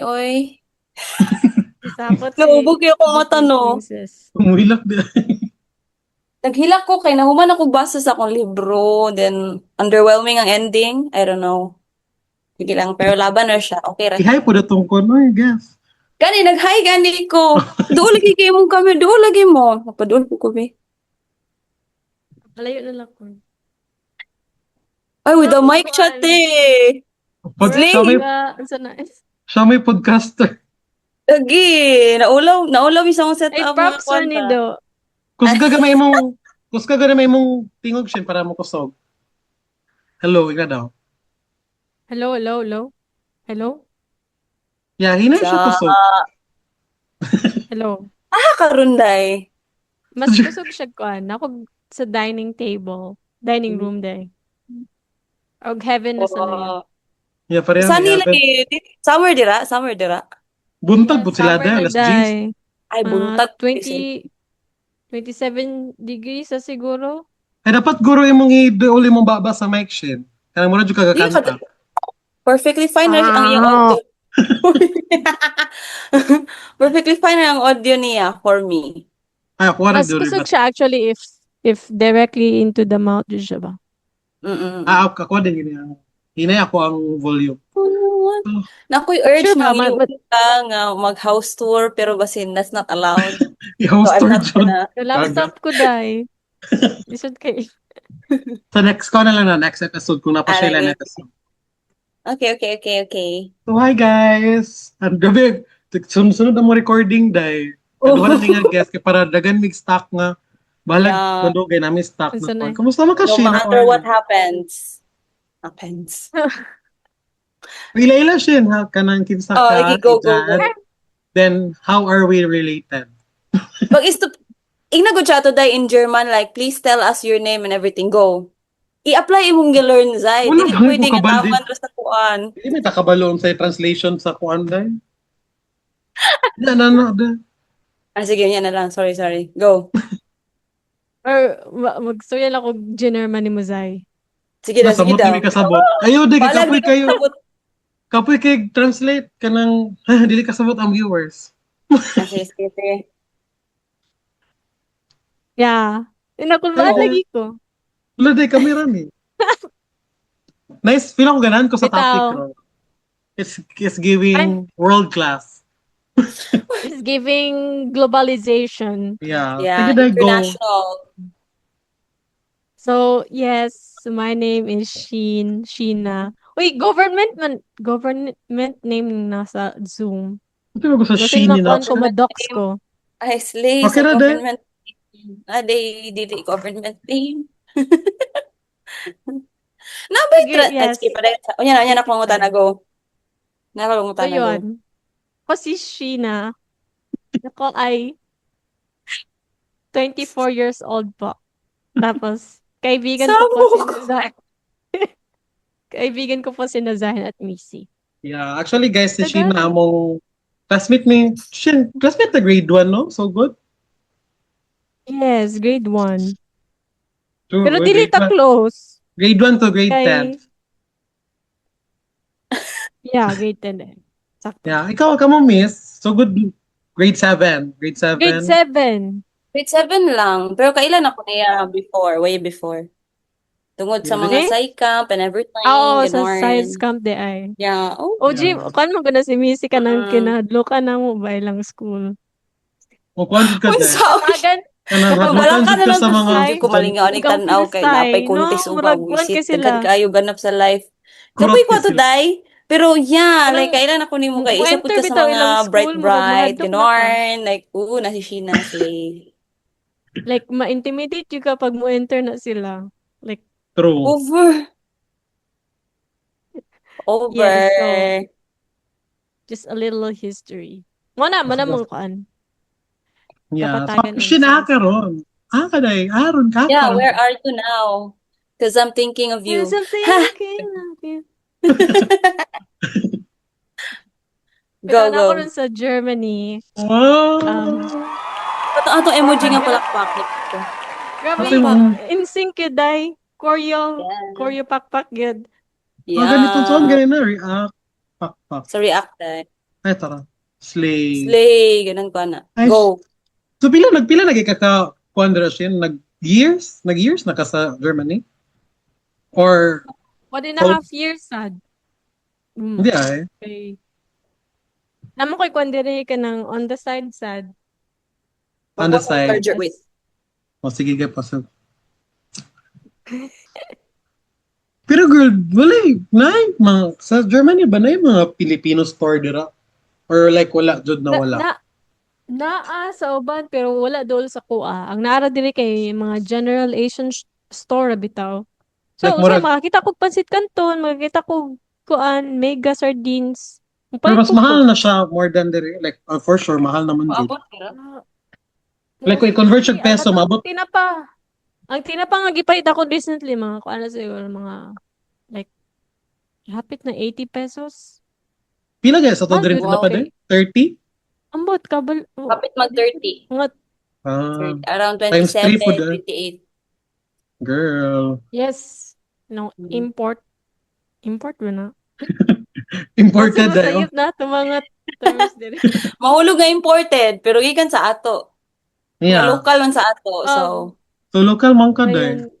Oy. Isakot si Naubog yung akong mata, Disney no? Princess. Umuhilak din. Naghilak ko kay nahuman ako basa sa akong libro, then underwhelming ang ending. I don't know. Sige lang, pero laban na siya. Okay ra siya. Ihay po na tungkol no, I guess. Gani, nag-hi gani ko. Doon lagi kayo mong kami, doon lagi mo. Napadoon ko kami. Malayo na lang ko. Ay, with Mura the kong mic chat kuan. eh. Mura Siya kong Slay. may, sa na. siya may podcaster. Lagi. Naulaw yung isang Ay, setup nga props man ni kwanta. Do. Kusga gamay mong tingog siya para mo kusog. Hello, ika daw. Hello, hello, hello. Hello? Yeah, hinay siya Sa, kusog. Hello. karunday. Mas kusog siya kuan. Ako sa dining table. Dining room day. Og heaven na sa luya. Oh. Yeah, pareho ni Saan nila Evan. eh? Summer dira? Summer dira? Buntag po Yes, sila summer dahil, na alas G's. day. Ay, buntag. 27 degrees sa siguro. Ay, dapat guro imong i-uli mong baba sa mic shin. Kaya mo na dyan Di ka kagakanta. perfectly fine na ang iyong Ah. audio. Perfectly fine na ang audio niya for me. Ay, ako rin Mas duri kusog ba? siya actually if directly into the mouth yun siya ba? Mm-mm. Ako din yun. Hinay ako ang volume. Oh, Na ako'y urge Sure ba? ng iyong ka nga mag-house tour pero basin that's not allowed. So i-host I'm tour not dyan. gonna. Yung Kaga. laptop ko dai. Lisod kay. Sa next ko na lang na, next episode, kung napasya lang Okay, episode. okay, okay, okay, okay. So, hi guys! Ang gabi, sunod-sunod na mo recording, day. Kaduha na nga guest, kaya para dagan mig stock nga. Balag, Yeah. mandugay namin stock na Unsa po. na? Kamusta man ka, No Shin? How matter are what you? happens. Ila-ila, Shin, ha? Kanang kinsa Oh, ka, okay, go, go, Jan. go. Then, how are we related? Pag isto, inagod siya to in German, like, please tell us your name and everything. Go. I-apply imong gi-learn, Zay. Wala Dili ba pwede ko nga kabal din? taman basta kuan. Hindi may takabaloon sa translation sa kuan, day. Na. Ah, sige, yan na lang. Sorry, sorry. Go. Or magsuyan ako Generman ni Muzay. Sige Nasamot daw. dili kasabot. Ayaw, di, kay Balag, di kapoy ka kayo. sabot. Kapoy kay translate ka ng, dili kasabot ang viewers. Ah, sige. Yeah. Hi Inakulbaan guys. lagi ko. Wala day, kami ran eh. Nice, feel ako ganahan ko sa topic. Bitaw. No? It's giving world class. It's giving globalization. Yeah. Sige Yeah, day, go. international. So, yes, my name is Sheena. Wait, government name nasa Zoom. Ito mo sa Kasi Sheeny na. makuan ko, Government madocs name. ko. Ay, slay Okay sa na day. government. Ah, dili government name. Nabay Sige, ay, yes. sige pa rin. Unya na pangutan na go. Na So, pangutan na go. yun. Ako si Sheena. Ako ay 24 years old po. Tapos, kaibigan ko po si Sabok. Nazahan. Kaibigan ko po si Nazahan at Missy. Yeah, actually guys, si Tagal. Sheena among classmate ni, classmate na grade 1, no? So good. Yes, grade 1. True, Pero dili grade ta 1. close. Grade 1 to grade 10. Kay, yeah, grade 10 din. Sakto. Yeah, ikaw ka mo miss. So good. Grade 7. Grade 7. Grade 7. Grade 7 lang. Pero kailan ako niya before, way before. Tungod sa mga Eh? SciCamp and everything. Oo, sa Ganon. science camp di ay. Yeah. Oh. O, Jim, Yeah. kan mo gana si Missy ka nang Mm. kinahadlo ka na mo ba ilang school? O kung ka Uy, day. sorry. Katagan, Kanang kapag Wala hadlukan ka jud na ka lang sa mga Hindi ko malingaw ni ikaw tanaw kay napay freestyle, no? contest uba Murag kuwan kay wisit. sila. Daghan kayo ganap sa life. kurot Kapoy ko ka to sila. day. Pero yeah, Kanang, like kailan ako nimo kay isa pud mo-enter ka sa bitaw ilang mga school, murag bright mahadlok na ka. ganon. Like na si Sheena slay. Like, ma-intimidate you kapag mo-enter na sila. Like, True. Over. yes, so, Over. just a little history. Muna mong kuan. Yeah. Kapatagan So, Sheena ka ron. Ka day. Aron ka Yeah, ka. where are you now? Because I'm thinking of There's you. something Ha! of you. Go, Pero na ako go. rin sa Germany. Wow. Atong emoji nga palakpak. Grabe Kasi pa. mo. In sync yun, day. Choreo. Yeah. Choreo pakpak yun. Ganito saan Yeah. ganun na react. Pak. So react that. Ay, tara. Slay. Slay, ganun ko na. Ay, Go. so pila nagikaka kuandra siya? Nag-years? Nag-years na ka sa Germany? Or, 1.5 years sad. hindi ay. Okay. Naman ko'y kung diri ka ng on the side sad. On the side. Wait. O, sige ka pa sa... Pero girl, wala eh. Sa Germany ba na yung mga Filipino store dira? Or like wala, jud na wala? Naa sa uban pero wala dol sa kuha. Ang naara diri kay mga general Asian store bitaw. So, Like, usay murag, makakita ko pansit canton, makakita ko kuan, mega sardines. pero Mupalit mas ko mahal na siya more than diri. Like, for sure, mahal naman jud. Maabot ka. Ah, Like, kung i-convert siya mostly, peso, ano to, maabot. Ang tinapa nga gipalit ako recently, mga kuan na siguro, mga, like, hapit na 80 pesos. Pila guys, sa to Mahal diri yun, na pa okay. din? 30? Ambot, Kapit mag 30. Mga, Around Times 3 27, po dahil. 28. Girl. yes, no, Mm. import ba na? Imported Kasi dahil. masayop na, itong mga terms diri. Mahulog nga imported, pero gikan sa ato. Mga Yeah. local man sa ato. So, So, local man ka dahil. Ngayon,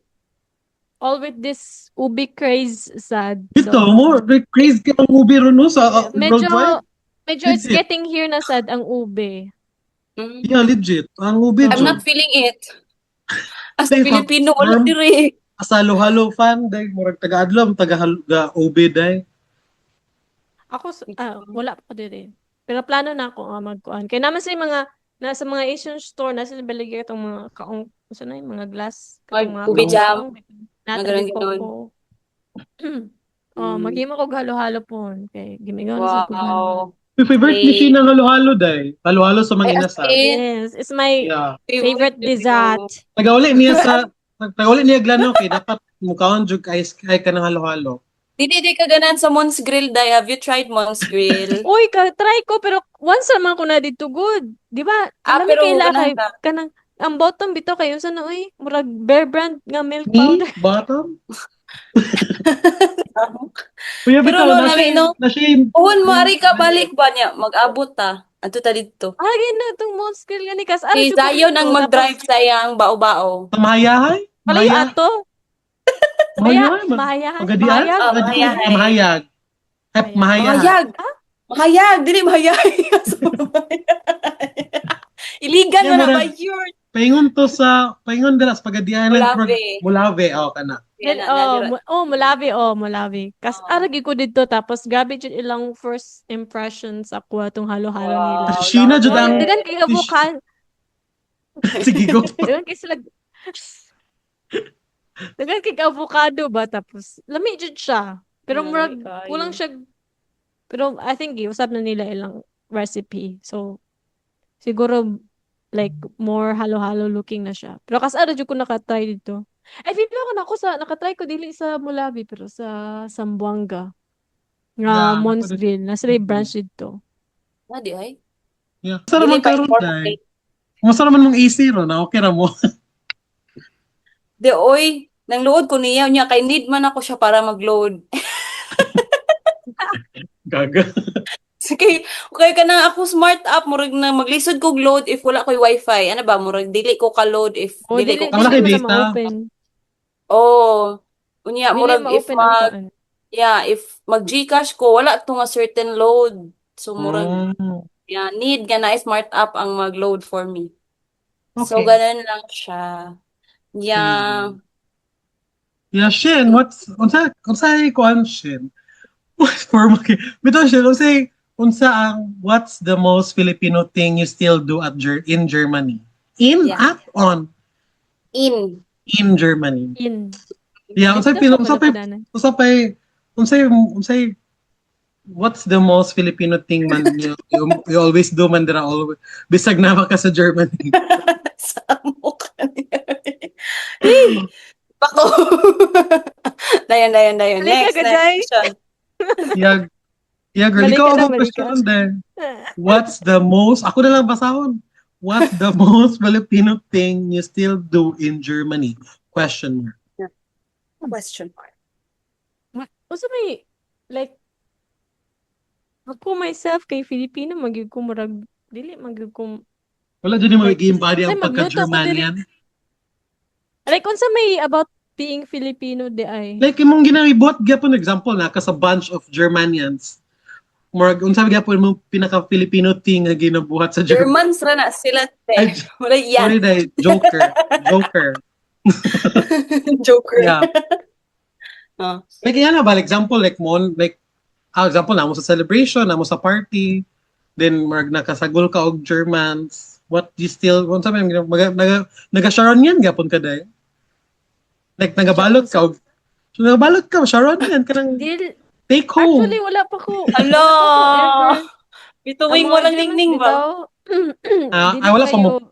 all with this ubi craze sad. Ito So, mo, like, crazy ka ang movie ron no, sa worldwide. medyo it's Legit. getting here na sad ang ube. mm, Yeah, legit. Ang movie I'm jud. not feeling it. As a Say, Filipino, farm- wala diri. As a halo-halo fan, dahil murag taga-adlam, taga-OB dahil. Ako, wala pa din. Pero plano na ako magkuhan. Kaya naman sa mga, nasa mga Asian store, nasa baligya itong mga kaong, saan na yung mga glass, katong mga Ubi jam. kaong, Mga natabi ganun. ko. Maghimo ko halo-halo po. Okay, gimigaw na sa ko halo-halo. Wow. Yung favorite ni Sheena ng halo-halo dahil. Halo-halo sa mga Ay, as inasal. in, Yes, it's my Yeah. favorite dessert. Tagauli niya glano kay dapat mukhaon jud kay ka ng halo-halo. Di ka ganan sa Mons Grill, Day. Have you tried Mons Grill? Uy, try ko, pero once naman ko na dito good. Di ba? Alam pero kay ganun ka. kanang, ang bottom bito kayo sa uy, murag Bear Brand nga milk Ni powder. bottom. Kuya Pero bitaw no, na nami, siya, no? na siya. Uwan, mari ka balik ba niya? Mag-abot ta. Ato ta dito. Na itong monster nga ni Kas. Si Zion ang mag-drive sa iyang bao-bao. Sa Mahayahay? Palayo ato. Mahayahay? Mahayahay. Magadian? Oh, Mahayahay. Mahayag. Mahayag. Mahayag. Mahayag. Dili mahayag. Iligan Yeah, mo na mura- ba yun? Paingon dira sa Pagadian. Mulave. Mulave, kana. Yan na. Malawi. Kas aragi ko dito tapos gabi jud ilang first impressions ako atong halo-halo Wow. nila. Si Sheena jud ang Dagan kay avocado. sige go. Dagan kay sila. Dagan kay avocado ba tapos lami jud siya. Pero Lami murag kayo. kulang siya. Pero I think usab na nila ilang recipe. So siguro like more halo-halo looking na siya. Pero kas ara jud ko nakatry dito. I feel ko nakatry ko dili sa Mulabi pero sa Zamboanga. Nga Yeah, Monsville. Nasa may branch dito. Di ay. Yeah. Masarap man Dili pa karon important. dai. Masarap man mong AC ro na okay ra mo. Di oy. Nang load ko niya kay need man ako siya para mag-load. Gaga. Sige, okay ka na ako smart app murag na maglisod kog load if wala ko'y wifi. Ano ba murag dili ko ka load if O dili dili ko Ang laki mo na data. ma-open. unya Dili murag if ma-open ang kuan. if mag GCash ko wala to nga certain load. So murag Mm, need nga na smart app ang mag-load for me. So okay. ganun lang siya. Yeah. Yeah, Shin, unsa kuan Shin? For bitaw Shin, what's the most Filipino thing you still do in Germany? Yeah. At on In. Germany. In. Yeah, unsay what's the most Filipino thing man you always do man dira always bisag na ka sa Germany. Sa mukha niya. Bako. Dayon. Balik Next ka, Jai. question. Yeah, girl, Balik ikaw ka na, ang balik ka. question din. Ako na lang basahon. What's the most Filipino thing you still do in Germany? Question mark. Question mark. Usa may like Ako myself kay Filipino magyud ko murag dili magyud ko Wala dyan yung like mag-embody unsay ang magluto ko diri. pagka-Germanian. Like unsa may about being Filipino di ay. Like, imong ginamibot, gyapon example na, ka sa bunch of Germanians. Murag, unsa gyapon mo pinaka-Filipino thing nga ginabuhat sa German. Germans ra na sila, Ay, te. Wala yan. sorry dahil, Joker. Joker. Joker. Yeah. Oh. Like, yan na ba, example, like, mo, like, example, na mo sa celebration, na mo sa party, then, murag, nakasagol ka og Germans, what you still, unsa may, naga-Sharon yan, gyapon ka dahil. Like, nagabalot ka, og, so, nagabalot ka, Sharon yan, kanang Dili take home. actually wala pa ko Hala! ever Bituwing ang mga walang Germans ningning ba? bitaw. Ah, Dili ay, wala pa mo. kayo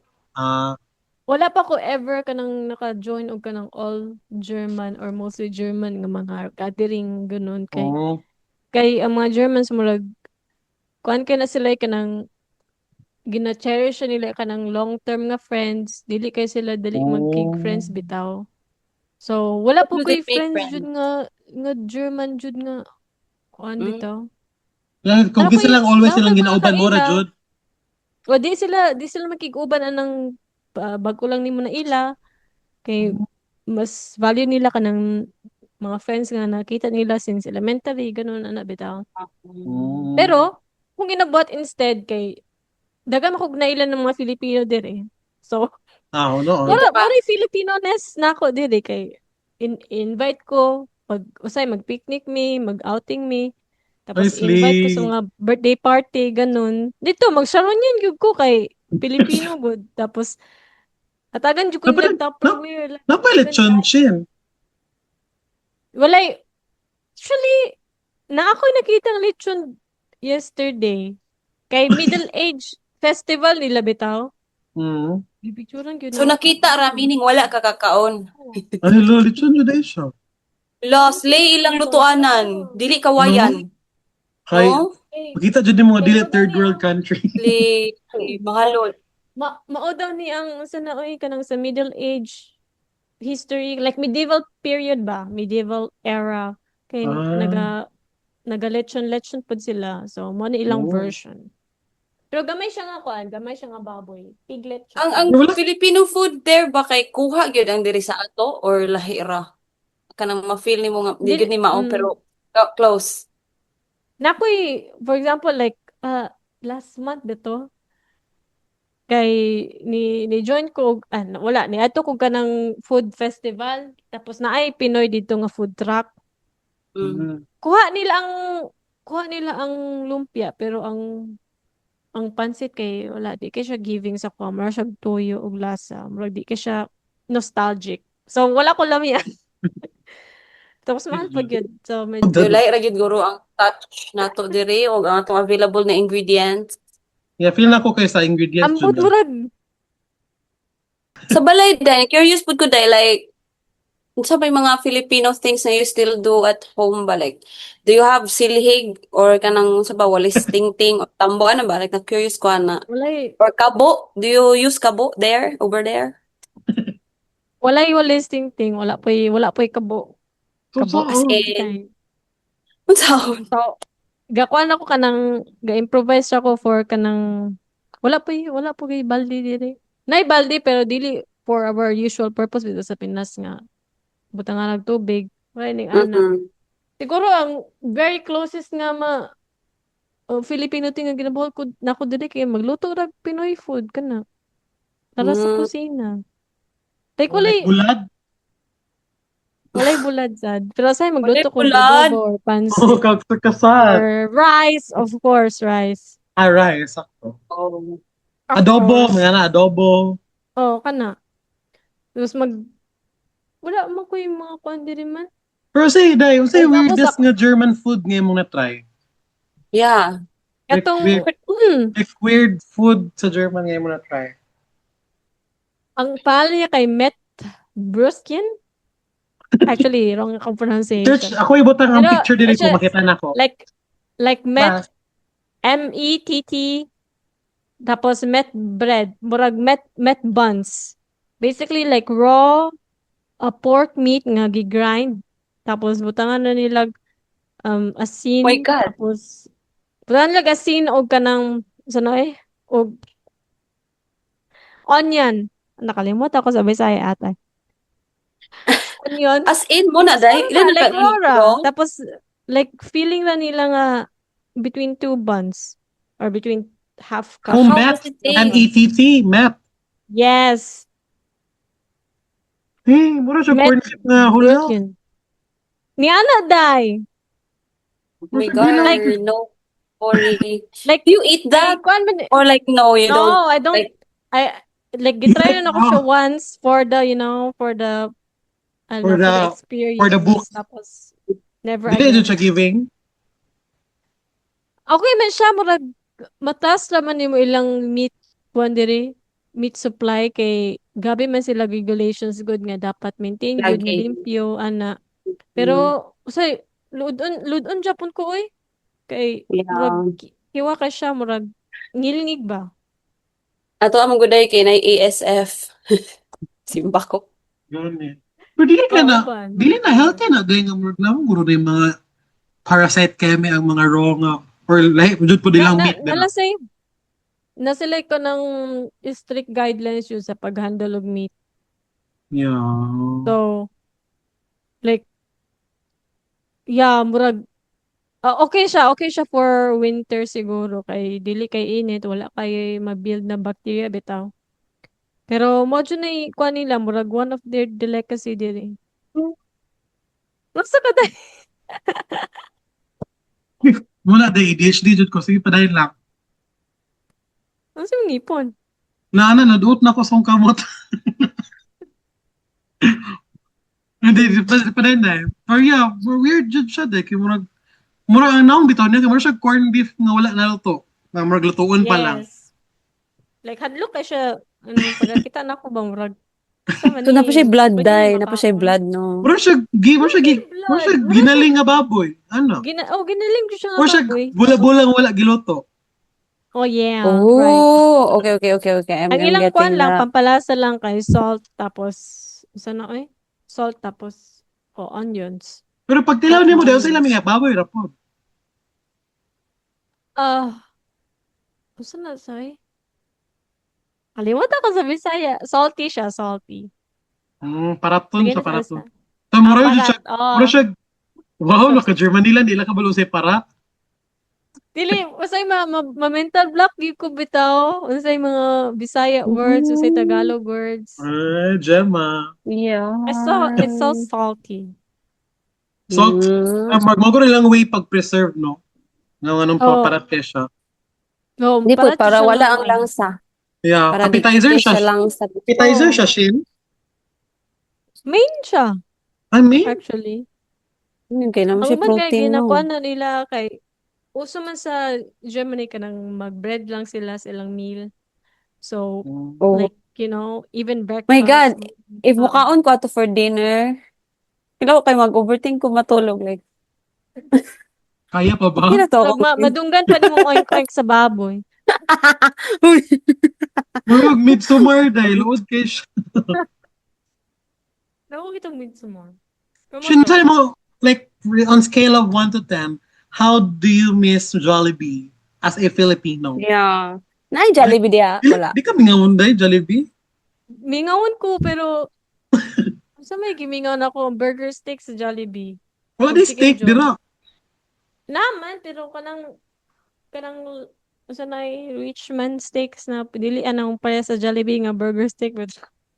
Wala pa ko ever kanang naka-join og kanang all German or mostly German nga mga gathering ganun oh, kay ang mga Germans murag kuan kay na sila kanang gina-cherish nila kanang long-term nga friends dili kay sila dali magkig oh. friends bitaw. So wala How po do they ko'y make friends friends? jud nga German jud nga kuan Hmm? bitaw. Yan, kung Na kinsa lang always na silang ko'y mga ginauban mo ra kaila. jud. O di sila makiguban anang bago lang nimo na ila kay mas value nila kanang mga friends nga nakita nila since elementary ganun ana bitaw. Mm. Pero kung ginabuhat instead kay daghang makog nailan ng mga Filipino dire. So Ah, no. Dito pa. mura Filipino-ness nako dire kay invite ko pag usay mag-picnic me, mag-outing me. Tapos invite ko sa Nicely. mga birthday party ganun. Dito magsharon yan gyud ko kay Filipino gud. Tapos atagan jud ko nila Napalit, Tupperware. napalit Atagan chon chin. walay actually na ako'y nakita ng lechon yesterday. Kay Middle Age Festival nila bitaw. Mm. Picturean gyud So na ako. nakita ra meaning wala ka kakaon. Ano lo, lechon jud ay siya. Los, lay ilang lutuanan. Dili kawayan. Kay, No? makita jud yung mga Kay dili mao daw third niya. world country. Lay, mahalon. Mao daw ni ang sa naoy kanang sa Middle Age history like medieval period ba? Medieval era kay Ah. naga-lechon pud sila. So mo ni ilang Oh. version. Pero gamay siya nga kuan, gamay siya nga baboy. Piglet siya. Ang Wala. Filipino food there ba kay kuha gyud ang diri sa ato or lahi ra? Kanang ma-feel nimo nga di gyud ni mao pero close. Nakoy, for example, like, last month dito, kay ni join ko, wala, ni ato ko kanang food festival, tapos naay Pinoy dito nga food truck. Mm. Mm. Kuha nila ang lumpia, pero ang pansit kay wala, di kay siya giving sa kuha, mura siya toyo og lasa, mura di kay siya nostalgic. So, wala ko lang yan. Tapos mahal pag yun. So, medyo, Yo lahi ra gyud guro ang touch nato diri og ang atong available na ingredients. Yeah, feel na ko kay sa ingredients ambot jud. murag, Sa balay dai curious pud ko dai like unsa may mga Filipino things na you still do at home ba like do you have silhig or kanang sa ba walis tingting or tambo ano ba like na curious ko ana walay, or kabo do you use kabo there over there walay listing ting, wala po'y kabo. Kabo So, as in unsa So, gakuan ako kanang ga-improvise ako for kanang wala po kay balde dire. Nay balde pero dili for our usual purpose dito sa Pinas nga butang nga nagtubig. Wala ning ana. mm Siguro ang very closest nga Filipino thing nga ginabuhat ko nako dire kay magluto ra Pinoy food kana. Tara sa Mm. kusina. Like like bulad. walay bulad sad. Pero say magluto Walay kung bulad. adobo or Oh, pansit kasal. or rice, of course, rice. Ah, right, sakto. oh Of Adobo, course. mga na adobo. Oo, kana. Tapos wala man ko yung mga kuhan diri man. Pero say, dai, Tapos weirdest nga German food nga mong na-try. yeah Katong, Like weird food sa German nga mong na-try. ang pangalan niya kay Met Bruskin. Actually, wrong akong pronunciation. Church, ako ibutang ang Pero, picture diri ko, siya- makita na ko. Like Met, METT, tapos Met bread, murag Met buns. Basically, like raw pork meat nga gigrind. Tapos, butangan na nila asin. My God. Tapos, Putan lang asin og kanang og onion. Nakalimot ako sa Bisaya ata. Onion. As in mo na, Tapos day. Ilan na ka like raw ra. litro? Tapos like feeling na nila nga between two buns or between half cup. Home How bet, does it Two taste? buns. METT, MET. Yes. Mura siya Met corn chip nga good hulaw. yun. Ni ana day. Oh my Like God, no. Sorry. like Do you eat kay that? kuan man Or like, no, you don't? no, I don't Like, I like gitry na ako siya Oh, once for the for the for for the the book. experience tapos never Dili dyan again. siya giving. Okay man siya murag mataas naman nimo ilang meat kuan diri meat supply kay gabi man sila regulations good nga dapat maintain good nga lagi. limpyo ana. Pero Mm, usay ludon Japon ko oy kay murag yeah. hiwa ka siya murag ngilngig ba? Ato ang guday kay na ASF. Simba ko. Yun eh. Pero dili ka Oo na, ba? dili na healthy na. Dahil nga murag na guro na yung mga parasite keme ang mga raw nga. Or lahi, jud po nilang meat din. Nalasay nasilay ko ng strict guidelines yun sa pag-handle og meat. Yeah. So, like, yeah, murag, okay siya for winter siguro, kay dili kay init, wala kay ma-build na bacteria bitaw. Pero, mo dyan na kuha nila, murag one of their delicacy dili. Nasa ka dahil? Muna da ADHD jud ko. Sige pa dahil lang. Nasa yung ngipon? Naduot na ko sa kamot. Hindi, pa dahil na eh. Pero yeah, weird jud siya dahil. Kaya murag ang naong bitaw niya. Kaya murag siya corned beef nga wala na luto. Nga murag lutuon pa lang. Yes. Like, hadlok kay siya, pagkakita na ko bang murag, sa man So, na pa siya ni, blood pwede dye. ni Na pa siya makapon. blood, no? Mura siya Blood. ginaling nga baboy. Ano? Ginaling ko siya nga Mura siya baboy. bula-bulang wala giluto. Oh, yeah. Right. Oh, okay. Ang I'm ilang kuan getting lang, the... pampalasa lang kay salt, tapos, isa na eh? Salt, tapos, onions. Pero pag tilaw Chopped ni na mo daw sila onions. mga baboy rapod. Ah, usa na say? Kalimutan ko sa Bisaya. Salty siya, salty. Paraton Lagyan sa na sa paraton. basta. So, Parat. mura siya, wow, So, naka-German nila kabalo say parat. dili, usay ma-mental block, di ko bitaw. Usay mga Bisaya words, usay Mm, Tagalog words. Gemma. It's so yeah. salty. Salt, Mm. magmagro lang way pag-preserve, no? Nga anong Oh, paparate siya. no, Di po, parat para siya nga wala ang kuan. langsa. Yeah, Para di siya langsa. appetizer Oh, siya, Shin. Main siya, I mean, actually. yun kaya naman Ang siya man kay protein, ginakuha no? na nila kay uso man sa Germany kanang mag-bread lang sila sa ilang meal. So, Oh like, even my breakfast. God. If mukaon ko ato for dinner, kailangan ko kayo mag-overthink kung matulog. Like, kaya pa ba? okay na to. Madunggan pa ni mong oink-oink sa baboy. Murag midsummer dahil load kay siya. Naku kitang midsummer. Shin, tell mo, like, on scale of 1 to 10, how do you miss Jollibee as a Filipino? Yeah. Naay Jollibee diya. Wala. Di kami nga munday, Jollibee. Mingawan ko, pero sa may gimingawan ako burger steak sa Jollibee. Wala Ug di chicken steak, joy. dira. Naman, pero kanang usa na Richmond steaks na pidilian ang pareha sa Jollibee nga burger steak with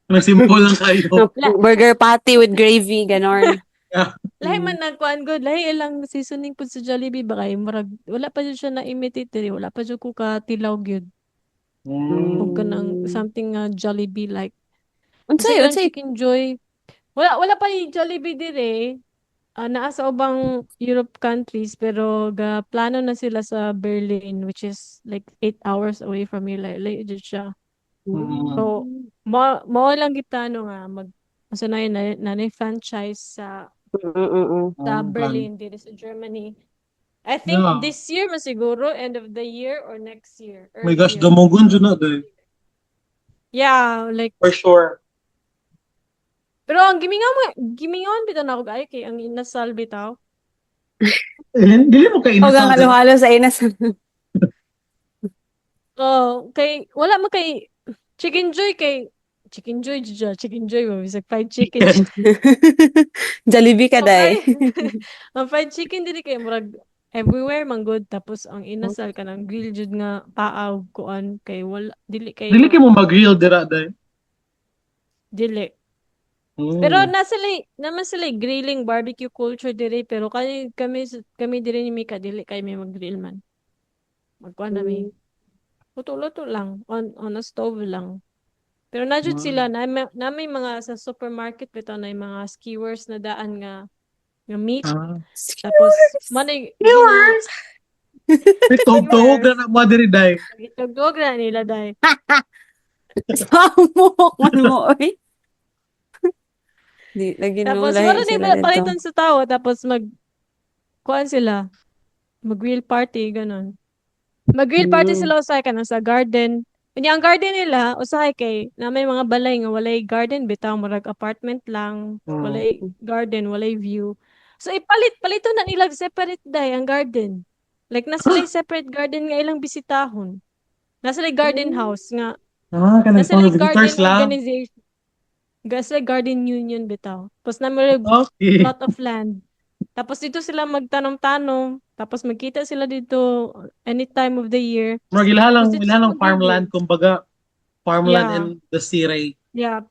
Nagsimple lang kayo. Burger patty with gravy, ganon. Yeah. lahi man nagkuan good lahi ilang seasoning pud sa Jollibee ba kay murag wala pa jud siya na imitate diri wala pa jud ko ka tilaw gyud ug kanang something Jollibee like sa ilang Unsay. chicken joy wala pa yung Jollibee diri naa sa ubang Europe countries pero ga plano na sila sa Berlin which is like 8 hours away from here like jud siya. So, mao lang giplano nga asa na yun na franchise sa Berlin dito sa Germany. I think Yeah. this year masiguro end of the year or next year. My gosh, Earlier. damogon dyan na dahil. Yeah, like For sure. pero ang gimingawan bitaw na ako kay ang inasal bitaw. Dili mo ka O gang inasal dahil. halo-halo sa inas. Oh, kay wala man kay Chicken Joy kay Chicken Joy dyan. Chicken Joy mo bisag fried chicken. Jollibee ka, Ang day. ang fried chicken dili kay murag everywhere man good tapos ang inasal ka ng grill jud nga paaw kuan kay wala dili Dili kayo kay mo mag-grill dira dahil. dili. Pero naman sila grilling barbecue culture diri pero kami diri ni Mika dili kay may mag-grill man. Magkuan na may luto-luto lang on a stove lang. Pero najud sila na may mga sa supermarket bitaw na yung mga skewers na daan nga meat tapos manay Viewers! May tog-tog na mo diri dahil. gitugtog na nila dai. Samok man mo, oy. Di, lagi Tapos nulay wala sila na dito. palitan sa tao tapos kuan sila mag-grill party ganon. Mag-grill party Mm. sila usay ka na sa garden. Kanya ang garden nila usahay kay na may mga balay nga walay garden bitaw murag apartment lang, walay garden, walay view. So palito na nila separate day ang garden. Like nasa lay separate garden nga ilang bisitahon. Nasa lay garden house nga Kanang nasa lay visitors garden lang. organization. Nasa lay garden union bitaw. Tapos na may Okay. plot of land. Tapos dito sila magtanom-tanom. Tapos magkita sila dito any time of the year. Murag Tapos dito sila ilalang farmland, mag-grill. kumbaga, farmland Yeah. and the sea. Yeah.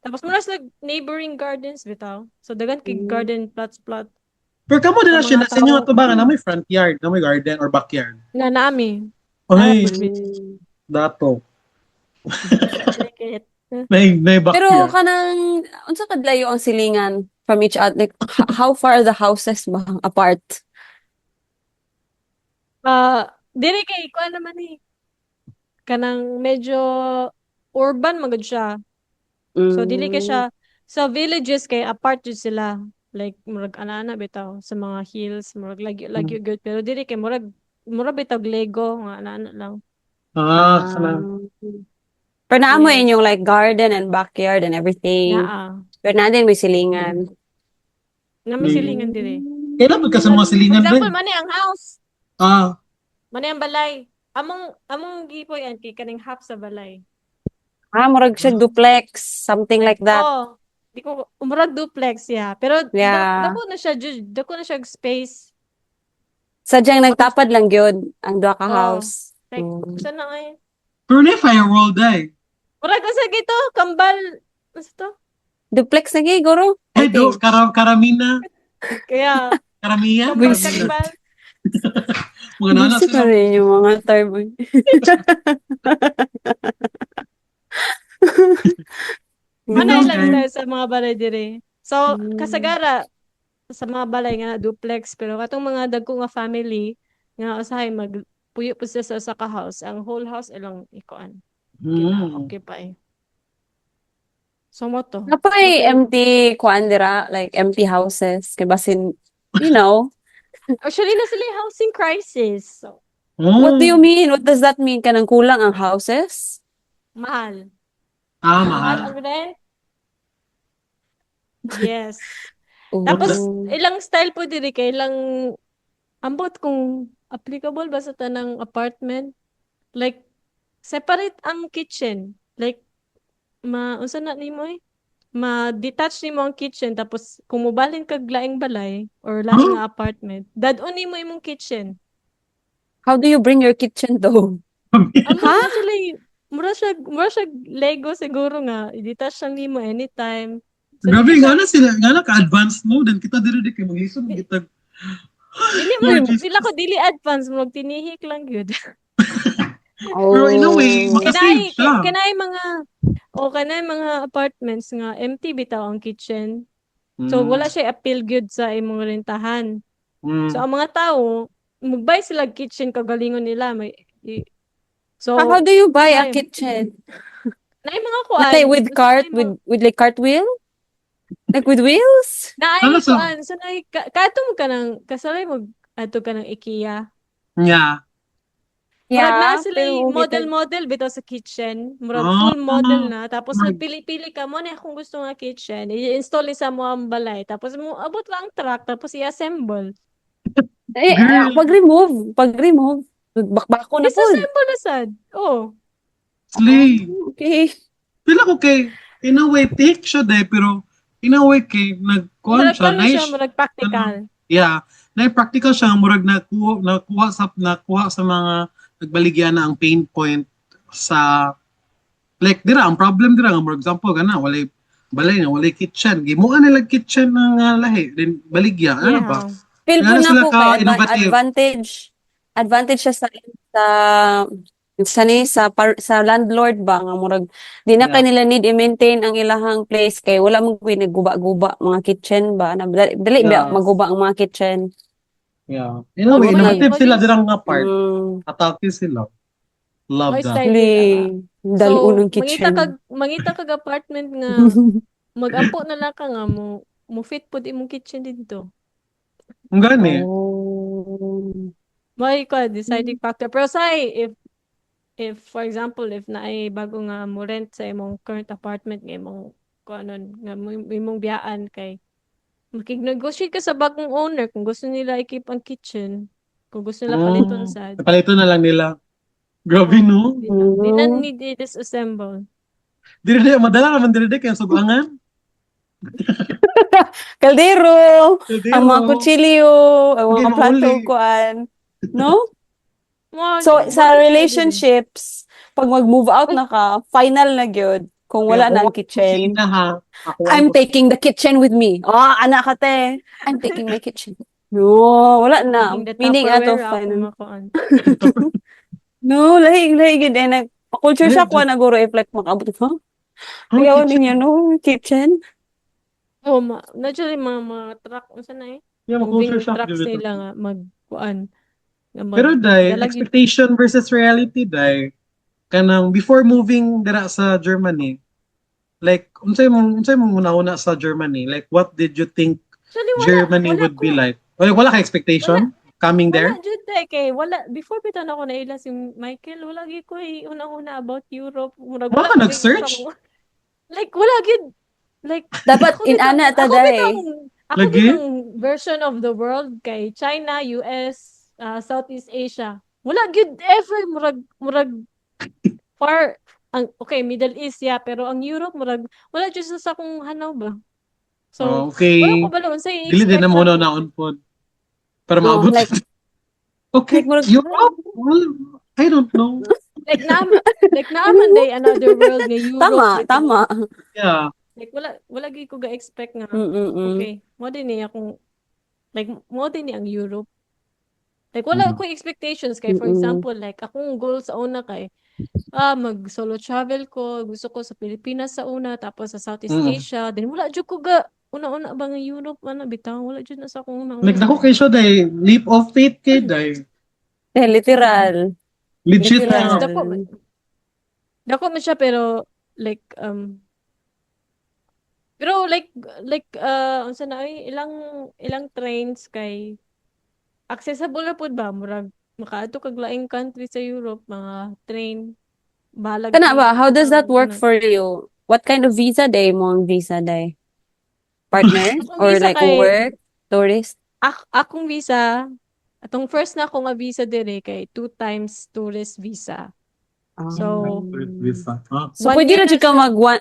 Tapos muna sa neighboring gardens bitaw. So dagan kay Mm. garden plot. Pero kamo din na Sa siya, mga sa inyo tao. atubangan na may front yard, na may garden or backyard. Nga naami. Ay, Mm. dato. Cricket. May Pero backyard. kanang unsa kadlayo ang silingan from each other? Like, how far are the houses ba apart? Dili kay kuan naman eh. Kanang medyo urban magud siya. So dili ka siya sa villages kay apart jud sila. Like murag ana bitaw sa mga hills, murag lagi good pero dili kay murag bitaw Lego nga ana lang. Kanang, Pero naamo Yes. inyong like garden and backyard and everything. Naa. Pero na din may silingan. Nami silingan diri. kailan ka sa mga For silingan example, din? mani ang house, Ah, mani ang balay. Among gipoy an kay kaning half sa balay. Murag siya duplex, something like that. Oh, di ko umurag duplex ya. Pero Yeah. dako na siya space. Sadyang nagtapad lang gyud ang duha ka Oh. house. Like, Mm. saan na ay? pero na firewall dahil. Murag sa gito, kambal. Ano to? Duplex na guro. Ay, do, karamina. Kaya, Karamihan. kambal Wish. kanibal. Mga nana Gusto sila. pa rin yung mga term. Manay lang Okay. tayo sa mga balay dire. So, Mm. kasagara, sa mga balay nga duplex, pero katong mga dagko nga family, nga usahay puyo po sila sa ka house, ang whole house ilang ikuan. Occupy. So, mo to. Napay empty kuan dira, like empty houses. Kay basin, you know, Actually, na sila yung housing crisis. So, what do you mean? What does that mean? Kanang kulang ang houses? mahal. Mahal. Mahal ang rent. Yes. Oh. Tapos, ilang style po diri kay ilang ambot kung applicable ba sa tanang apartment. Like, separate ang kitchen. Like, unsa na nimo eh? Ma-detach nimo ang kitchen tapos kung mobalhin kag laing balay or laing nga apartment, dadon nimo imong kitchen. How do you bring your kitchen though? Ha? Mura siya Lego siguro nga. I-detach lang nimo anytime. So, Grabe, dili siya- nga na sila, nga na ka-advanced mo, then kita diri di kay maglisod, kita. Dili Lord mo, Jesus. dila ko dili advance mo tinihik lang gyud. Pero in a way, Oh. makasave siya. kanay mga apartments nga empty bitaw ang kitchen. So wala siya appeal gyud sa imong rentahan. So ang mga tao magbay sila kitchen kagalingon nila so How do you buy a Ay. kitchen? naay mga kuan Like with cart, with like cartwheel? Like with wheels? naay Ano sa- kuan so naay katom ka nang kasalay mo ato ka ng IKEA. Yeah. Murag na sila pero model bitaw sa kitchen. Murag Ah. full model na. Tapos Murag- magpili-pili ka mo na kung gusto nga kitchen. I-install sa mo ang balay. Tapos mo abot lang ang truck. Tapos i-assemble. Girl. Pag-remove, bakbako na po. Disassemble na sad. Oh. Slay. Okay. Pila ko kay, in a way, take siya day, pero in a way kay, nag-kuhan siya, Murag siya, nice. murag practical. Yeah. Na-practical siya, murag nakuha sa mga nagbaligyan na ang pain point sa, like, dira, ang problem dira, nga, for example, gana, walay, balay na, walay kitchen. Gimuan nila kitchen ng lahi, then baligya, ano ba? Feel ko Kaya na sila po ka kay innovative. advantage siya sa landlord ba nga murag di na kay Yeah. nila need i-maintain ang ilahang place kay wala mo kuy nagguba-guba mga kitchen ba na dali ba Yeah. maguba ang mga kitchen. Yeah. In a way, Okay, innovative what sila is- dirang nga part. Mm, Atake sila. Love May that. style. actually, dalo ng kitchen. mangita kag apartment nga magampo na lang ka nga mo fit pud imong kitchen dito. Ang gani. Oh. May ka deciding factor. Pero say if for example if naay bago nga mo rent sa imong current apartment nga imong kuanon nga imong biyaan kay makig-negotiate ka sa bagong owner kung gusto nila i-keep ang kitchen, kung gusto nila paliton sad. Napalito na lang nila. Grabe, no? Di na need i-disassemble. Dire, madala naman dire kaya subangan. Kaldero, ang mga Kaldero. kutsilyo, ang Hindi mga plato, mauli. kuan. No? Mo- So, sa mo- relationships, pag mag-move out na ka, final na gyud kung wala na ang kitchen. Kusina, ha? Ako I'm taking the kitchen with me. Oh, anak ka te. I'm taking my kitchen. No, wala na. Taking the Meaning ato Tupperware ako final. makuan. No, lahi gid na culture Lahi, shock wa na guro if like makabot ha. Oh, Ayaw kitchen. ninyo no kitchen. Oh, naturally mga truck unsa na Yeah, moving culture shock. trucks yun ito. nila nga magkuan. Nga Pero dai, dalag- expectation versus reality dai. Kanang before moving dira sa Germany, like unsay mong una sa Germany? Like what did you think Actually, Germany wala would be ko- like? Wala ka expectation coming there? Wala jud kay wala before bitan ako naila si Michael wala gyud ko una-una about Europe murag Wala ka gyud nag-search? ako- like wala gyud like Dapat ako inana ta ako dai. ako Lagi? bitang version of the world kay China, US, Southeast Asia. Wala gyud ever murag far ang okay Middle East ya pero ang Europe murag wala jud sa akong hanaw ba. So Oh, okay. wala ko balo unsay Dili din na expect muna ako. naon po. Para No, maabot. like- Okay, like murag- Europe? Well, I don't know. Like naaman day another world nga Europe. Tama, like, tama. Yeah. Like wala gyud ko ga-expect nga. Mm. Okay, mo din ni akong like mo din ni ang Europe. Like wala ko expectations kay for Mm-mm. example like akong goal sa una kay mag solo travel ko, gusto ko sa Pilipinas sa una tapos sa Southeast Mm. Asia. Then wala jud ko ga una-una ba nga Europe ana bitaw wala jud na sa akong una. Like, dako kay siya dahil leap of faith kay dahil. Literal. Legit Literal. na. Dako man siya pero like pero like unsa na ilang trains kay accessible na pud ba murag makaadto kag laing country sa Europe mga train balag Kana ba? How does that work for you? What kind of visa day mo ang visa day? Partner? Akong Or visa like kay- work? Tourist? akong visa atong first na ako nga visa dire kay 2 times tourist visa. So, Visa. Ah. So, 1 pwede year na na dyan ka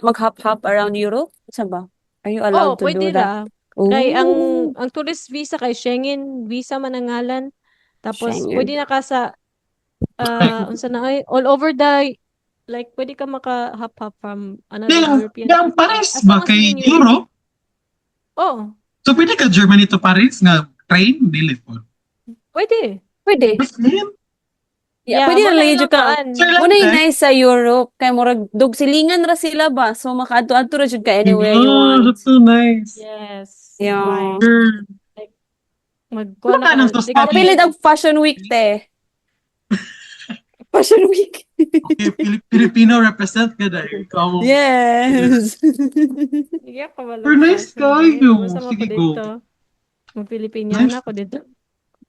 mag-hop-hop around Europe? Saan ba? Are you allowed to pwede do that? ra. Kay Ooh. ang tourist visa kay Schengen visa man ang ngalan. Tapos Schengen. pwede na ka sa unsa na all over the like pwede ka maka-hop from another European Ang country. Paris As ba long as kay within Europe? Oh, So pwede ka Germany to Paris nga train? Dili po. pwede. Pwede. Yeah, pwede na wala lang lang yun ka. kuan. Sir, Muna yung nice sa Europe. Kaya murag dog silingan ra sila ba? So, makaadto-adto ra jud ka anywhere you want. That's so nice. Yes. Yeah. Right. Sure. Magkuha Wala ka nang ka. to Di ka stop. Pilit ang Fashion Week, te. Fashion Week. Okay, Filipino represent ka dahil. Ikaw. Yes. Sige ka wala. Pero nice kayo. Masama Sige, ko go. dito. Mag-Filipiniana ako dito.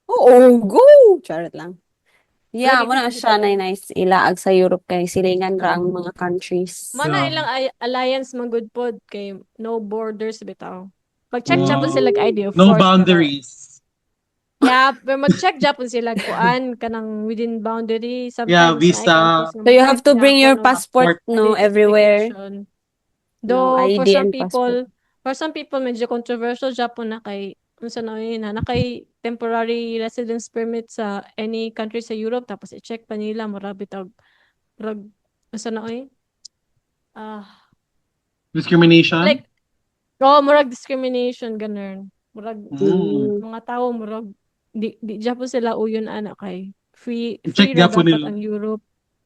Oo, go! Charot lang. Yeah, Pwede mo na dito siya na nice ilaag sa Europe kay silingan ra ang mga countries. Mana Yeah. ilang alliance man good pod kay no borders bitaw. Pag check Wow. sila ID of No course. boundaries. Yeah, pero mag-check Japon sila kuan kanang within boundary. Yeah, Sometimes na visa, countries nga So you mag-check have to bring Japon your ng passport, no, everywhere. identification. No, Though ID and passport. for some people medyo controversial Japon na kay unsa na yun na kay temporary residence permit sa any country sa Europe tapos i-check pa nila mura bitag murag unsa na yun? Ah, discrimination. like murag discrimination ganun. Murag Mm. mga tao murag di Japon sila uyon ana kay free Check ra gapon dapat nila. ang Europe.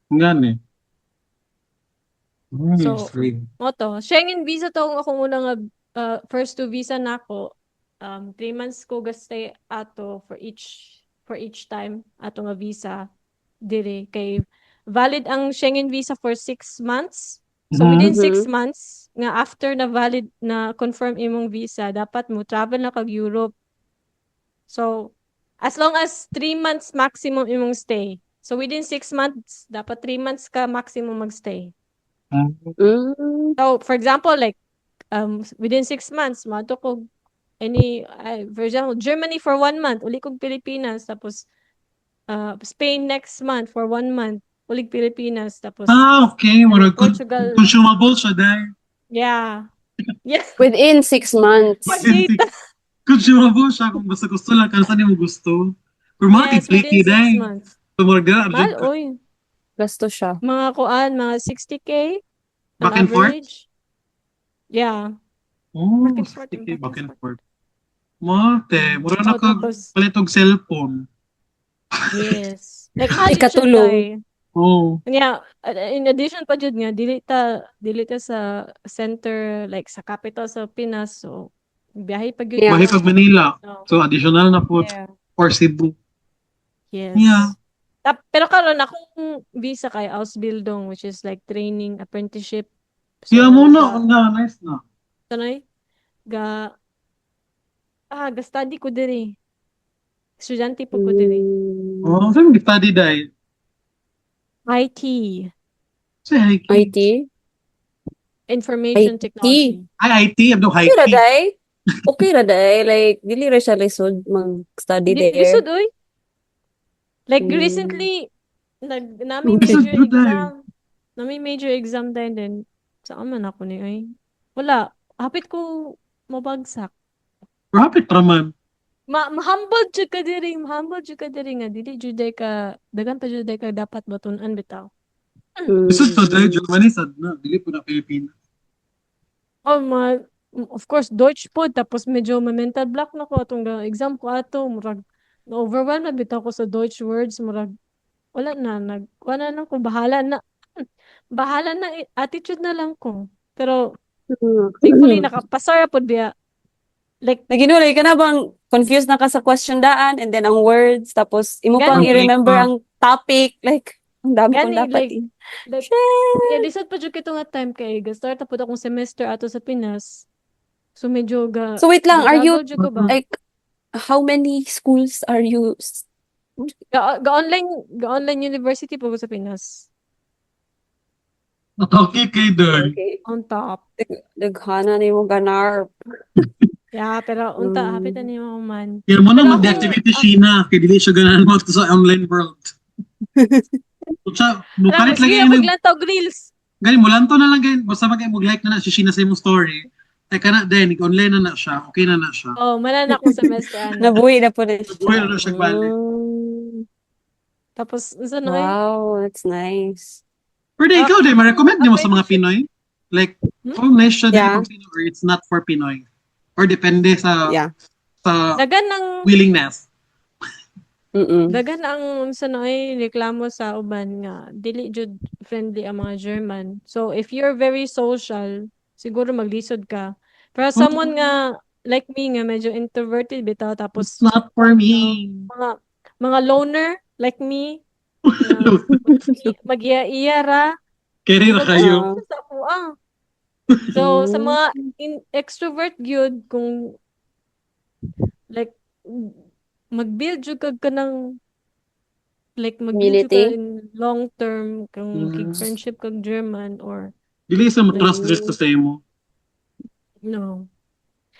Ngani. So, Free. mo to. Schengen visa to ang akong unang first two visa nako. 3 months ko gastay ato for each time ato nga visa dire kay valid ang Schengen visa for 6 months. So within Mhm. 6 months nga after na valid na confirm imong visa dapat mo travel na kag Europe. So as long as 3 months maximum imong stay. So within 6 months dapat 3 months ka maximum magstay. Mm. So, for example, like, within 6 months, mato ko for example, Germany for 1 month, uli kog Pilipinas, tapos, Spain next month for 1 month, ulig Pilipinas, tapos, Okay. Murag Portugal, consumable siya dahil. yeah. Yeah, Within 6 months. pag-data. Consumable siya kung basta gusto lang kung saan mo gusto. Pero mga Yes, within tipliki 6 dahil. months. Tumurag na, Mahal, ka. oy. Gasto siya. Mga kuan, mga 60K, an Back and forth? average. Yeah. Oh, Back and forth, sticky, back and back and forth. Mate, mura na So, kag tapos, palit og cellphone. yes. Like, mahal yun siya, Ikatulong. day. Oh. Yeah, in addition pa jud nga dili ta sa center like sa capital sa Pinas so biyahe pa gyud Yeah. Bahay ka. pag Manila. So, So, additional na po. yeah. Or Cebu. Yes. Yeah. Pero karon akong visa kay Ausbildung which is like training apprenticeship. Yeah, muna. ga Na, nice na. sanoy ga study ko diri. Estudyante po ko diri. Mm. Oh, saan mag-study dahil? IT, Sa hiking. IT? information IT. technology. Ay, IT. Abdo Okay ra hiking. day. Okay ra day. Like, dili ra siya lisod mag-study there. Lisod oy. Like Mm. recently nami Lisod major po dahil. exam. Nami major exam din. Saan man ako ni ay? Wala. Hapit ko mabagsak. Rapid raman. Mahambal jud ka diri, nga dili jud ka dagan pa jud ka dapat batun-an bitaw. Lisod to dahil. Mm. Germany sad na. Dili po na Pilipinas. Oh, of course Deutsch po tapos medyo mental block na ko atong exam ko ato murag na-overwhelm na bitaw ko sa Deutsch words murag wala na ko bahala na attitude na lang ko. Pero thankfully nakapasara pod biya. Like Naginulay ka na bang confused na ka sa question daan and then ang words tapos imo pang Gani. i-remember Pa. ang topic like ang dami kong Gani, dapat like yeah, lisod pa jud kito nga time kay start pod akong semester ato sa Pinas. So medyo So wait lang, are you struggle jud ko ba? like how many schools are you Ga-online university po ko sa Pinas. Okay kay dahil. okay? On top. Daghana ni mo ganar. Yeah, pero unta hapit na nimo man. Yan mo na Pero mag-deactivate si Sheena. Kaya dili siya ganahan mo sa online world. So, siya, mukalit Sige, lagi maglantaw reels. Gani, mulanto na lang ganyan. Basta mag-like na si Sheena sa imong story. Ay ka na din, online na siya. Okay na siya. Oh, manan akong semester ana. Nabuhi na po na siya. Nabuhi na siya balik. Tapos unsa na Wow, that's nice. Pero ikaw, day, ma-recommend niyo mo sa mga Pinoy? Like, oh, nice siya Yeah. din kung or it's not for Pinoy. Or depende sa Yeah. sa dagan ng willingness. dagan ang unsa na reklamo sa uban nga dili jud friendly ang mga German. So if you're very social, siguro maglisod ka. Pero someone nga like me nga medyo introverted bitaw tapos It's not for me. mga loner like me mag-iya-iya ra. Carry ra kayo. Sa ako, So, sa mga extrovert gyud kung like mag-build jud kag kanang like mag-build jud ka Community? in long term kung Mm. friendship kag German or Dili sa matrust just sa imo. no.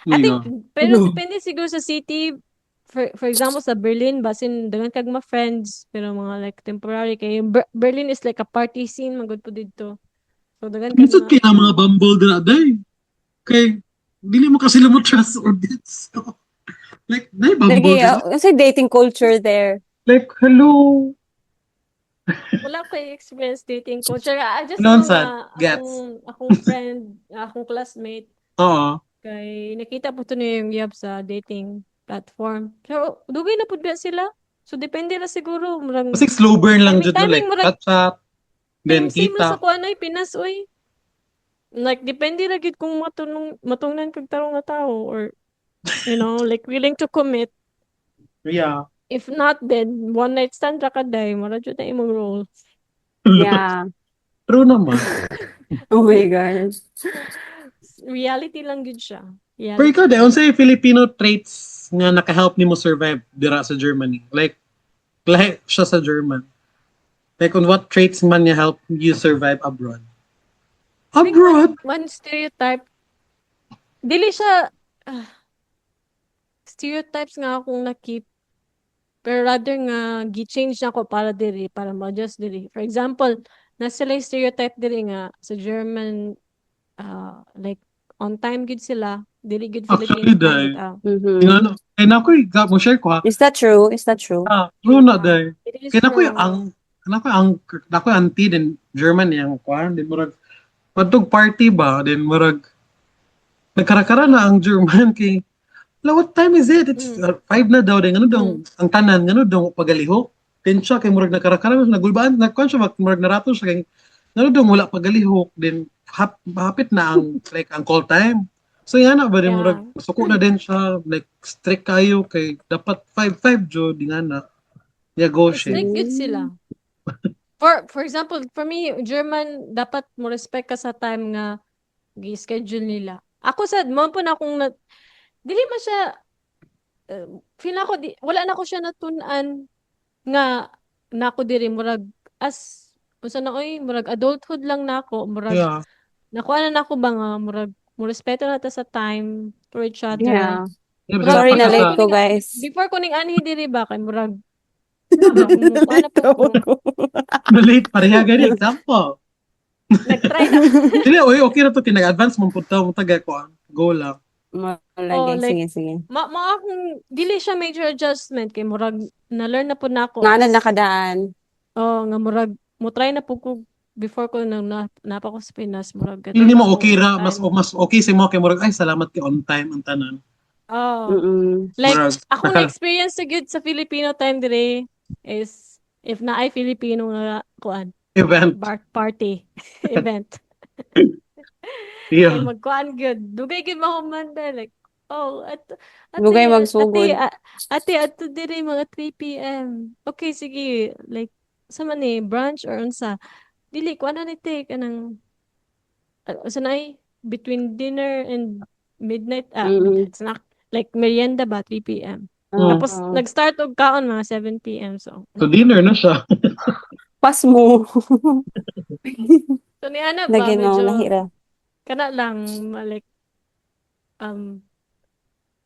I think pero depende siguro sa city for example sa Berlin basin dagan kag mga friends pero mga like temporary kay Berlin is like a party scene magud po dito. So dagan kag Minsan kaya mga bumble na day. Kay, dili mo kasi mo trust audience. Like, day bumble Lagi, din. kasi dating culture there. Like, hello. wala ko experience dating culture. I just Ano know sad? nga Gets. akong friend, akong classmate Oo. kay nakita po to niya yung yab sa dating platform. Pero dugay na pud ba sila? So depende na siguro murag Kasi slow burn lang dyan, no? timing Like, murag catch up, then same same man sa kita. kuan ay Pinas oy. Like depende ra gid kung matungnan kag tarong nga tao or like willing to commit. Yeah. If not, then one night stand ra kaday, mara jud na imong role. Yeah. True naman. Oh my gosh. Reality lang gud siya. Pero ikaw, Reality day, lang. unsay Filipino traits nga naka-help nimo survive dira sa Germany? Like, lahi siya sa German. Like, on what traits man niya help you survive abroad? I think Abroad? one stereotype, dili siya, ah, stereotypes nga akong nakip, pero rather nga, gi-change na ko para diri, para ma-adjust diri. For example, nasa sila yung stereotype diri nga, sa German, like, on time good sila, dili good Actually, Filipino time day. good. Mm-hmm. Tingnan, kaya na ko, mo share ko ha. Is that true? Is that true? True na, Yeah, day. it is Kaya na ko true. yung na ko yung auntie din, German yung kuhan, din murag, pagtog party ba, din murag, nagkarakara na ang German kay, what time is it? It's 5 na daw, din, ano daw, ang tanan, ano daw, pagalihok. Then siya, kay murag nagkarakara, nagulbaan, nagkuhan siya, murag narato siya, kay, ano daw, wala pagalihok, then, hapit na ang, like, ang call time. So, yan na ba, din, murag, Yeah. suko na din siya, like, strict kayo, kay, dapat 5-5, jo, di nga na, negotiate. Strict good sila. For example, for me, German, dapat mo respect ka sa time nga gi-schedule nila. Ako sad, mo po na akong dili man siya, feel ako, wala na ko siya natunan nga nako diri murag as unsa na oy murag adulthood lang nako murag Yeah. nakuha na nako ba nga murag mo respeto na ta sa time for each other. Yeah. Yeah, Murag, Sorry na basta late sa- ko, guys. before ko ning anhi diri ba kay murag ano po ko Late pareha gani example. nag-try na. Dili oy okay ra to kay nag-advance mo punta mo taga ko. Go lang. Lagi, like, sige, sige. akong dili siya major adjustment kay murag na-learn na po nako. Nga na nakadaan. Nga murag mo try na po ko before ko napa ko sa Pinas murag Hindi mo ako okay ra on mas time. mas okay si mo kay murag ay salamat kay on time ang tanan. Mm-mm. Like Murag, akong nakal- na-experience sa good sa Filipino time dire is if na ay Filipino nga kuan Event. party event. Yeah. Kay magkuan good. Dugay gid mahuman like ate, Dugay magsugod. ate ato dire mga 3 PM. Okay, sige. Like, sa man ni brunch or unsa. Dili, kuha na ni take, anang, unsa na between dinner and midnight, Mm. snack, like, merienda ba, 3 PM. Oh. Tapos, nag-start og kaon mga 7 PM. So, So dinner na siya. Pas mo. so ni Ana ba, Lagi no, medyo, nahira. kana lang, like,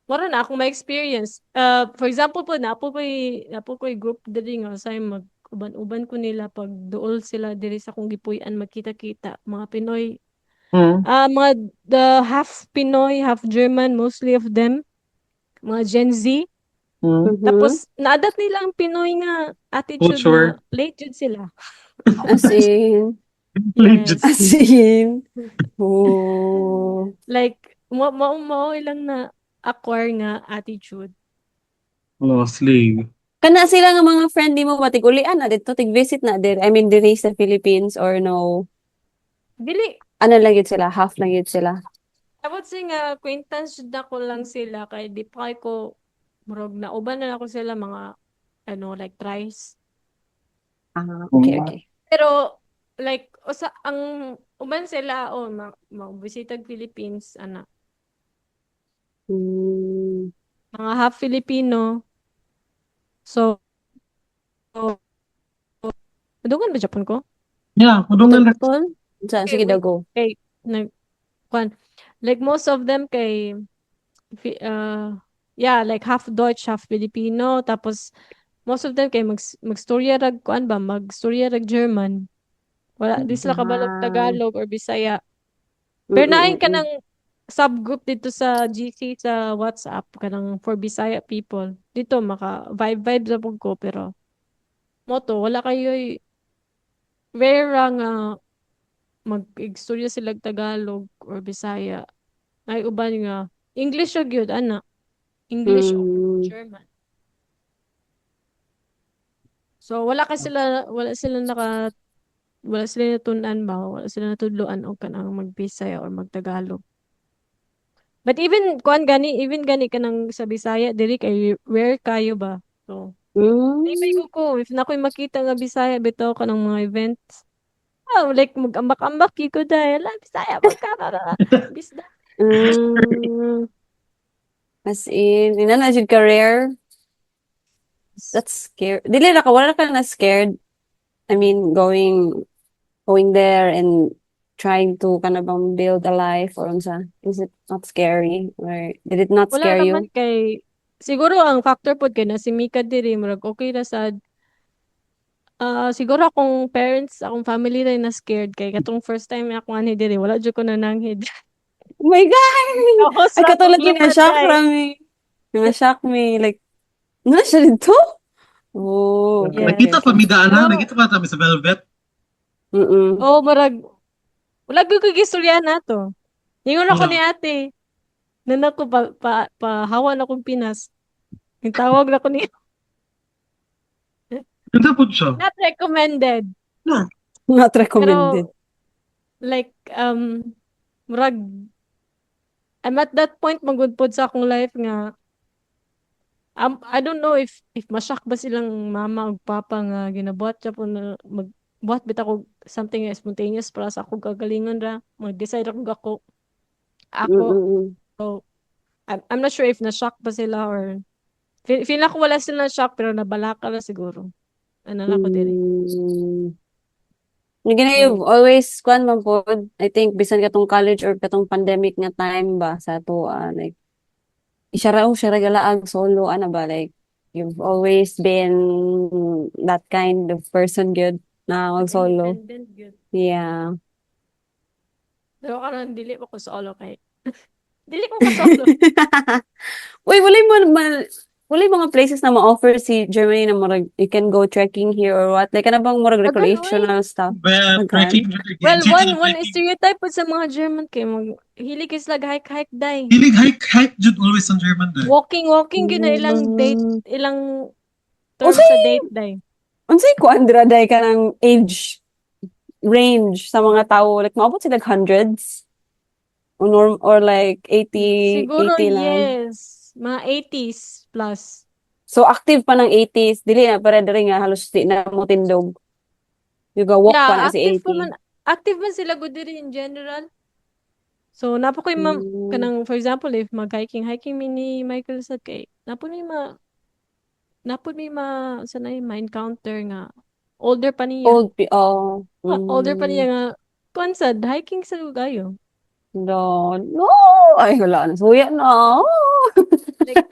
mura na akong ma-experience. For example po, napo ko'y group diri nga say mag-uban-uban ko nila pag duol sila diri sa kong gipuy-an magkita-kita. Mga Pinoy. Mga the half Pinoy, half German, mostly of them. Mga Gen Z. Mhm. Tapos, na-adapt nila ang Pinoy nga attitude Culture. na late jud sila. As in. Yes. As in. Oh. Like, mo ilang na acquire nga attitude. Mostly. Kana sila nga mga friend mo matigulian na dito, tig-visit na dir. I mean, diri sa Philippines or no? Dili, Ano lang yun sila? Half lang yun sila? I would say nga, acquaintance jud ako lang sila kay di pa kay ko murag na uban na ako sila mga like thrice. Ah, okay, okay. Pero like ang uban sila magbisitag Philippines Mm. mga half Filipino. So Madungan ba Japan ko? Yeah, madungan ra. Tol? Saan? Sige daw, go. Like most of them kay yeah, like half Deutsch, half Filipino. Tapos, most of them kay magstorya rag, kuan ba, magstorya rag German. Wala, di sila kabalog Ah, Tagalog or Bisaya. Pero nain ka mm. ng subgroup dito sa GC sa WhatsApp kanang for Bisaya people. Dito maka vibe sa pug ko pero moto wala kayo rare ra nga mag-istorya sila Tagalog or Bisaya. Ay uban nga English ra gyud ana. English or Mm. German. So wala sila natun-an ba, wala sila natudloan og kanang mag-Bisaya or mag-Tagalog. But even gani ka ng sa Bisaya, dili kay rare kayo ba? So, may Mm. ko if na ko'y makita nga Bisaya, bitaw ka ng mga events. Oh, like, mag-ambak-ambak, ko dahil, Bisaya, magkakara. Bisda. Mm. As in, na jud ka rare. That's scary. Dili ra ka, wala ka na scared. I mean, going there and trying to kind of build a life or unsa. Is it not scary? Or did it not Wala scare naman you? kay, siguro ang factor po kay na si Mika diri, murag okay na sad. Siguro akong family rin na scared kay katong first time ako ani diri, wala jud ko nananghid. Oh my God! Tapos Ay, ra kong katulad lipad na-shock dai. rami. Na-shock me. Like, na siya dito? Oh, okay, okay, Nakita pa okay. mi daanan, Pero, nakita pa kami sa Velvet. Mm-mm. murag, wala gyud ko gistorya na to. Ingon ako ni No. ate, nanak ko pahawan akong Pinas. Yung tawag na ko ni Ganda po siya. not recommended. No. Not recommended. Pero like murag I'm at that point magudpod sa akong life nga I don't know if masyak ba silang mama ug papa nga ginabuhat siya po na magbuhat bita ko something nga spontaneous para sa akong kagalingon ra mag-decide ako Mm-mm. so I'm not sure if na-shock ba sila or feel ako wala sila na-shock pero nabalaka na siguro ano na ko diri Mm. Yung gina so you've always, kuan man po, I think, bisan katong college or katong pandemic nga time ba, sa to, like, siya ra galaag solo, ano ba, like, you've always been that kind of person, good, na mag-solo. independent good. Yeah. Pero karon dili ko solo kay. Dili ko ka solo. Uy, wala mga places na ma-offer si Germany na murag, you can go trekking here or what? Like, ano bang murag Dagan oy. recreational stuff? Well, Agad? trekking, Well, city na one trekking. stereotype po sa mga German kay hilig is lag hike day. Hilig hike jud always on German day. Walking gyud na ilang date, Mm. ilang term Unsay, sa date day. unsay kuandra day ka ng age range sa mga tao? Like, maabot sila hundreds? Or like 80, Siguro 80 lang? yes, mga 80s plus. So, active pa ng 80s. Dili na, para diri nga, halos di na mo tindog. You go walk pa Yeah, na si 80. active man sila good diri in general. So napo ko'y Mm. kanang for example if hiking mini Michael sa kay napod may sanay ma-encounter nga older pa niya. Oh. Older pa niya Mm. nga konsad hiking sa Lugayo. No, no. Ay, wala na. Suya na. Like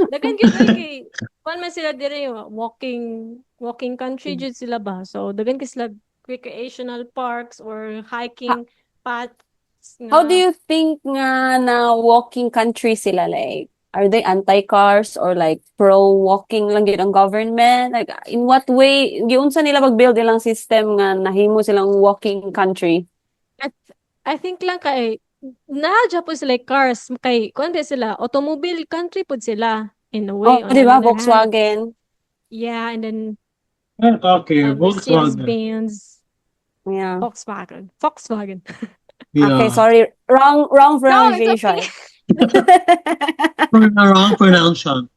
daghan gyud kay kuan man sila diri walking country jud sila ba. So daghan kay sila recreational parks or Ha- hiking paths How do nga you think nga na walking country sila? Like, are they anti-cars or like pro-walking lang yun ang government? Like, in what way, yun sa nila mag-build ilang system nga nahimo silang walking country? at I think lang kay na po sila cars kay kuan di sila automobile country pud sila in a Oh, way on di ba? another hand. Volkswagen. Yeah, and then Okay, Volkswagen. Mercedes-Benz, Yeah. Volkswagen. Okay, Yeah. sorry. Wrong No, it's okay. pronunciation. Wrong pronunciation.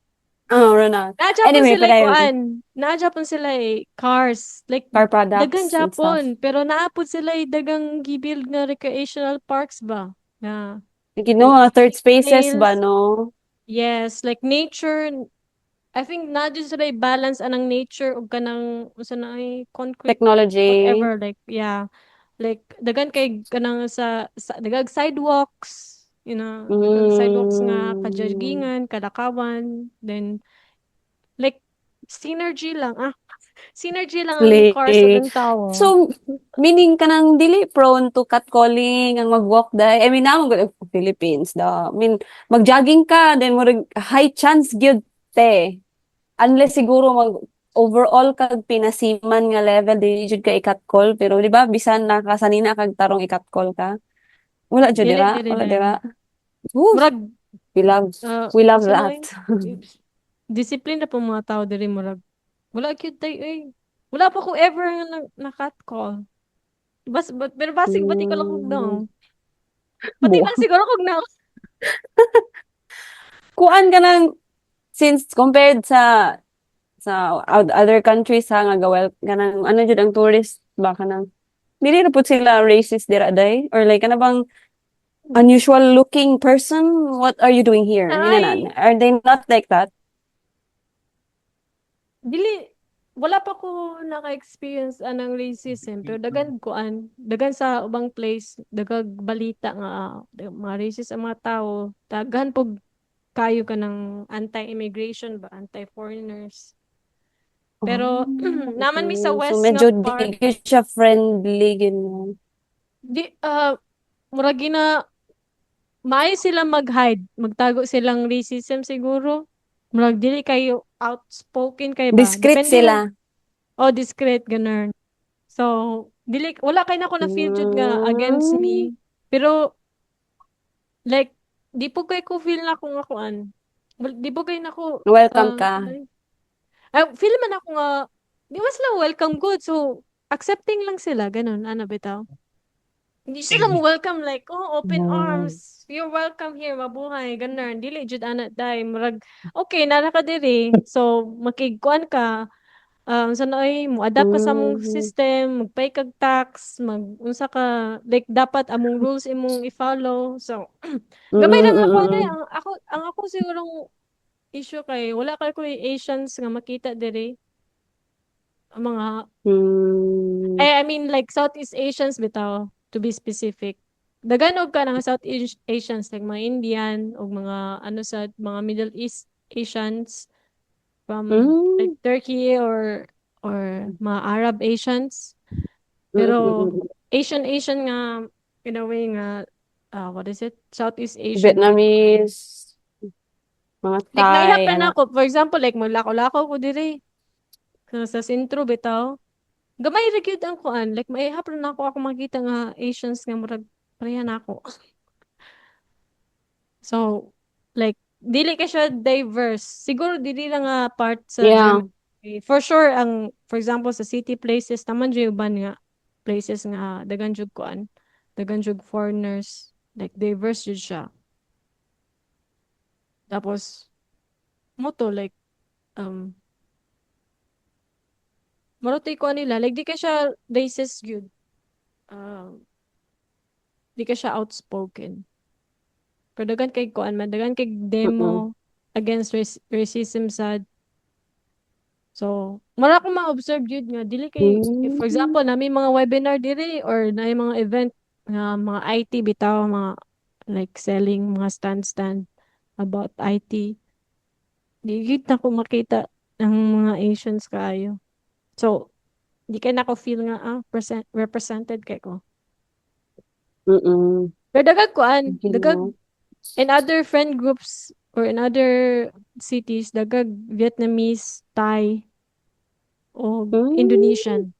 Oh, Ronald. Anyway, padayon. Na-Japon sila cars. Like, Car dagang products and stuff. Japon. Pero naapod sila dagang gibuild nga recreational parks ba? Na, Like, you know, mga third spaces ba, trails. no? Yes, like nature. I think na dyan sila balance anang nature o kanang usa na ay concrete Technology. whatever like yeah like dagan kay kanang sa dagag sidewalks sidewalks nga Mm. kajagingan, kadakawan, then like synergy lang synergy lang ang cars ug Slay. ang tao. So, meaning ka nang dili prone to catcalling, ang mag-walk dahil. I mean, naman good Philippines, da. I mean, mag-jogging ka, then mo high chance gyud te. Unless siguro overall kag pinasiman nga level, di jud ka i-catcall. Pero di ba, bisan nakasanina kag tarong i-catcall ka. Wala jud Dili dira, dili wala dai. dira. Woo, Murag we love, we love unsa na that. discipline na po mga tao diri murag wala gyud tay wala pa ko ever nga na catcall. Pero basig bati ko lang kog Mm, daw. Pati lang siguro kog na kuan ka nang, since compared other countries ha nga gawel kanang ano jud ang tourist ba kanang dili na pud sila racist dira day or like kana bang unusual looking person, what are you doing here, ay inanan, are they not like that? dili wala pa ko naka-experience anang racism pero dagan sa ubang place dagag balita nga mga racist ang mga tao daghan pog kayo ka ng anti-immigration ba anti-foreigners pero Oh, naman mi sa okay, so west nga medyo part di gyud siya friendly gino. di murag gina maayo sila mag-hide magtago silang racism siguro murag dili kayo outspoken kay ba Discreet depende sila. lang discreet ganun. So, wala kay na ko na feel jud nga against Mm, me. Pero, like, di po kay ko feel na kung akuan. Di po kay na ko, welcome ka. feel man ako nga, di ba sila welcome good. So, accepting lang sila, ganun, ano bitaw. Hindi sila mo welcome like, open Mm. arms. You're welcome here, mabuhay, ganun. Dili jud ana dai, murag, okay, nara ka diri. So, makigkuan ka, sa nooy mo adapt ka sa among Mm. system, magpay kag tax, unsa ka like dapat among rules imong i-follow. So Mm, gamay mm, lang ako mm, dai mm. ang ako sigurong issue kay wala kay ko Asians nga makita diri ang mga Hmm. I mean like Southeast Asians bitaw to be specific. Daganog ka ng Asians like mga Indian o mga ano sa mga Middle East Asians from like Hmm. Turkey or mga Arab Asians. Mm, mm, Pero mm. Asian nga in a way nga what is it? Southeast Asian nga kuan. Vietnamese, mga Like Thai, naihap na ana. ako. For example, like maglakaw-lakaw ko diri sa sentro bitaw. Gamay ra gyud ang kuan. Like maihap na ako makita nga Asians nga murag pareha na ako. So like dili ka siya diverse. Siguro dili lang nga part sa Yeah. Germany. For sure for example sa city places naman jud uban nga places nga dagan jud kuan. Dagan jud foreigners. Like diverse jud siya. Tapos mo to like um marotoy ko nila like di ka siya racist gyud. Di ka siya outspoken. Pero dagan kay kuan man dagan kay Mm-mm. demo against racism sad. So, mara ko ma-observe yun nga, dili kay, if for Hmm. example, nami mga webinar diri or na mga event nga mga IT bitaw, mga like selling mga stand about IT. Di gyud na ko makita ang mga Asians kaayo. So, di kay na ko feel nga represented kay ko. Mm. Pero dagag Gino. in other friend groups or in other cities, dagag Vietnamese, Thai, o Hmm. Indonesian.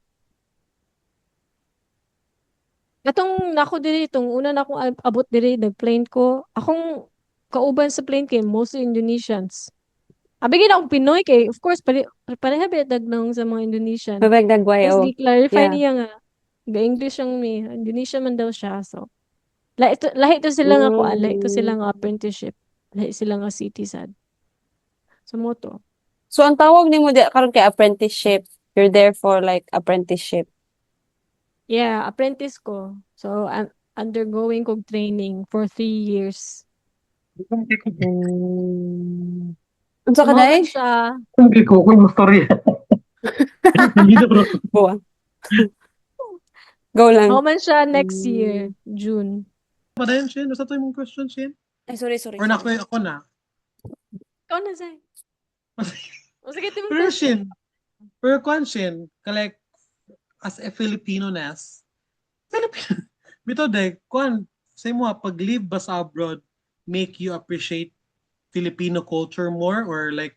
Katong nako diri itong una na akong abot diri nag-plane ko. Akong kauban sa plane kay mostly Indonesians. Abi gid akong Pinoy kay of course pareha bitag nang sa mga Indonesian. Mabagdagway, Tapos oh. gi-clarify Yeah. niya nga ga-English ang mi. Indonesian man daw siya. So lahi to sila nga kuan, lahi to sila Mm. nga apprenticeship. Lahi sila nga citizen. So mo to. So, ang tawag nimo di karon kay apprenticeship. You're there for like apprenticeship. Yeah, apprentice ko. So I'm undergoing kog training for 3 years. Hmm. Unsa So ka mao man day? siya. Hindi ko, kung mastorya. Hindi bro. Go. Go Mao lang. man siya next Hmm. year, June. Pa dayon, Shin? Basta to yung question, Shin? Ay, sorry. Or na ako na? Ikaw na, Zay. O sige, timong Pero question. Shin, pero kwan Shin, like, as a Filipino nas, Filipino, bito de, kwan, sa mo, pag-live ba sa abroad, make you appreciate Filipino culture more or like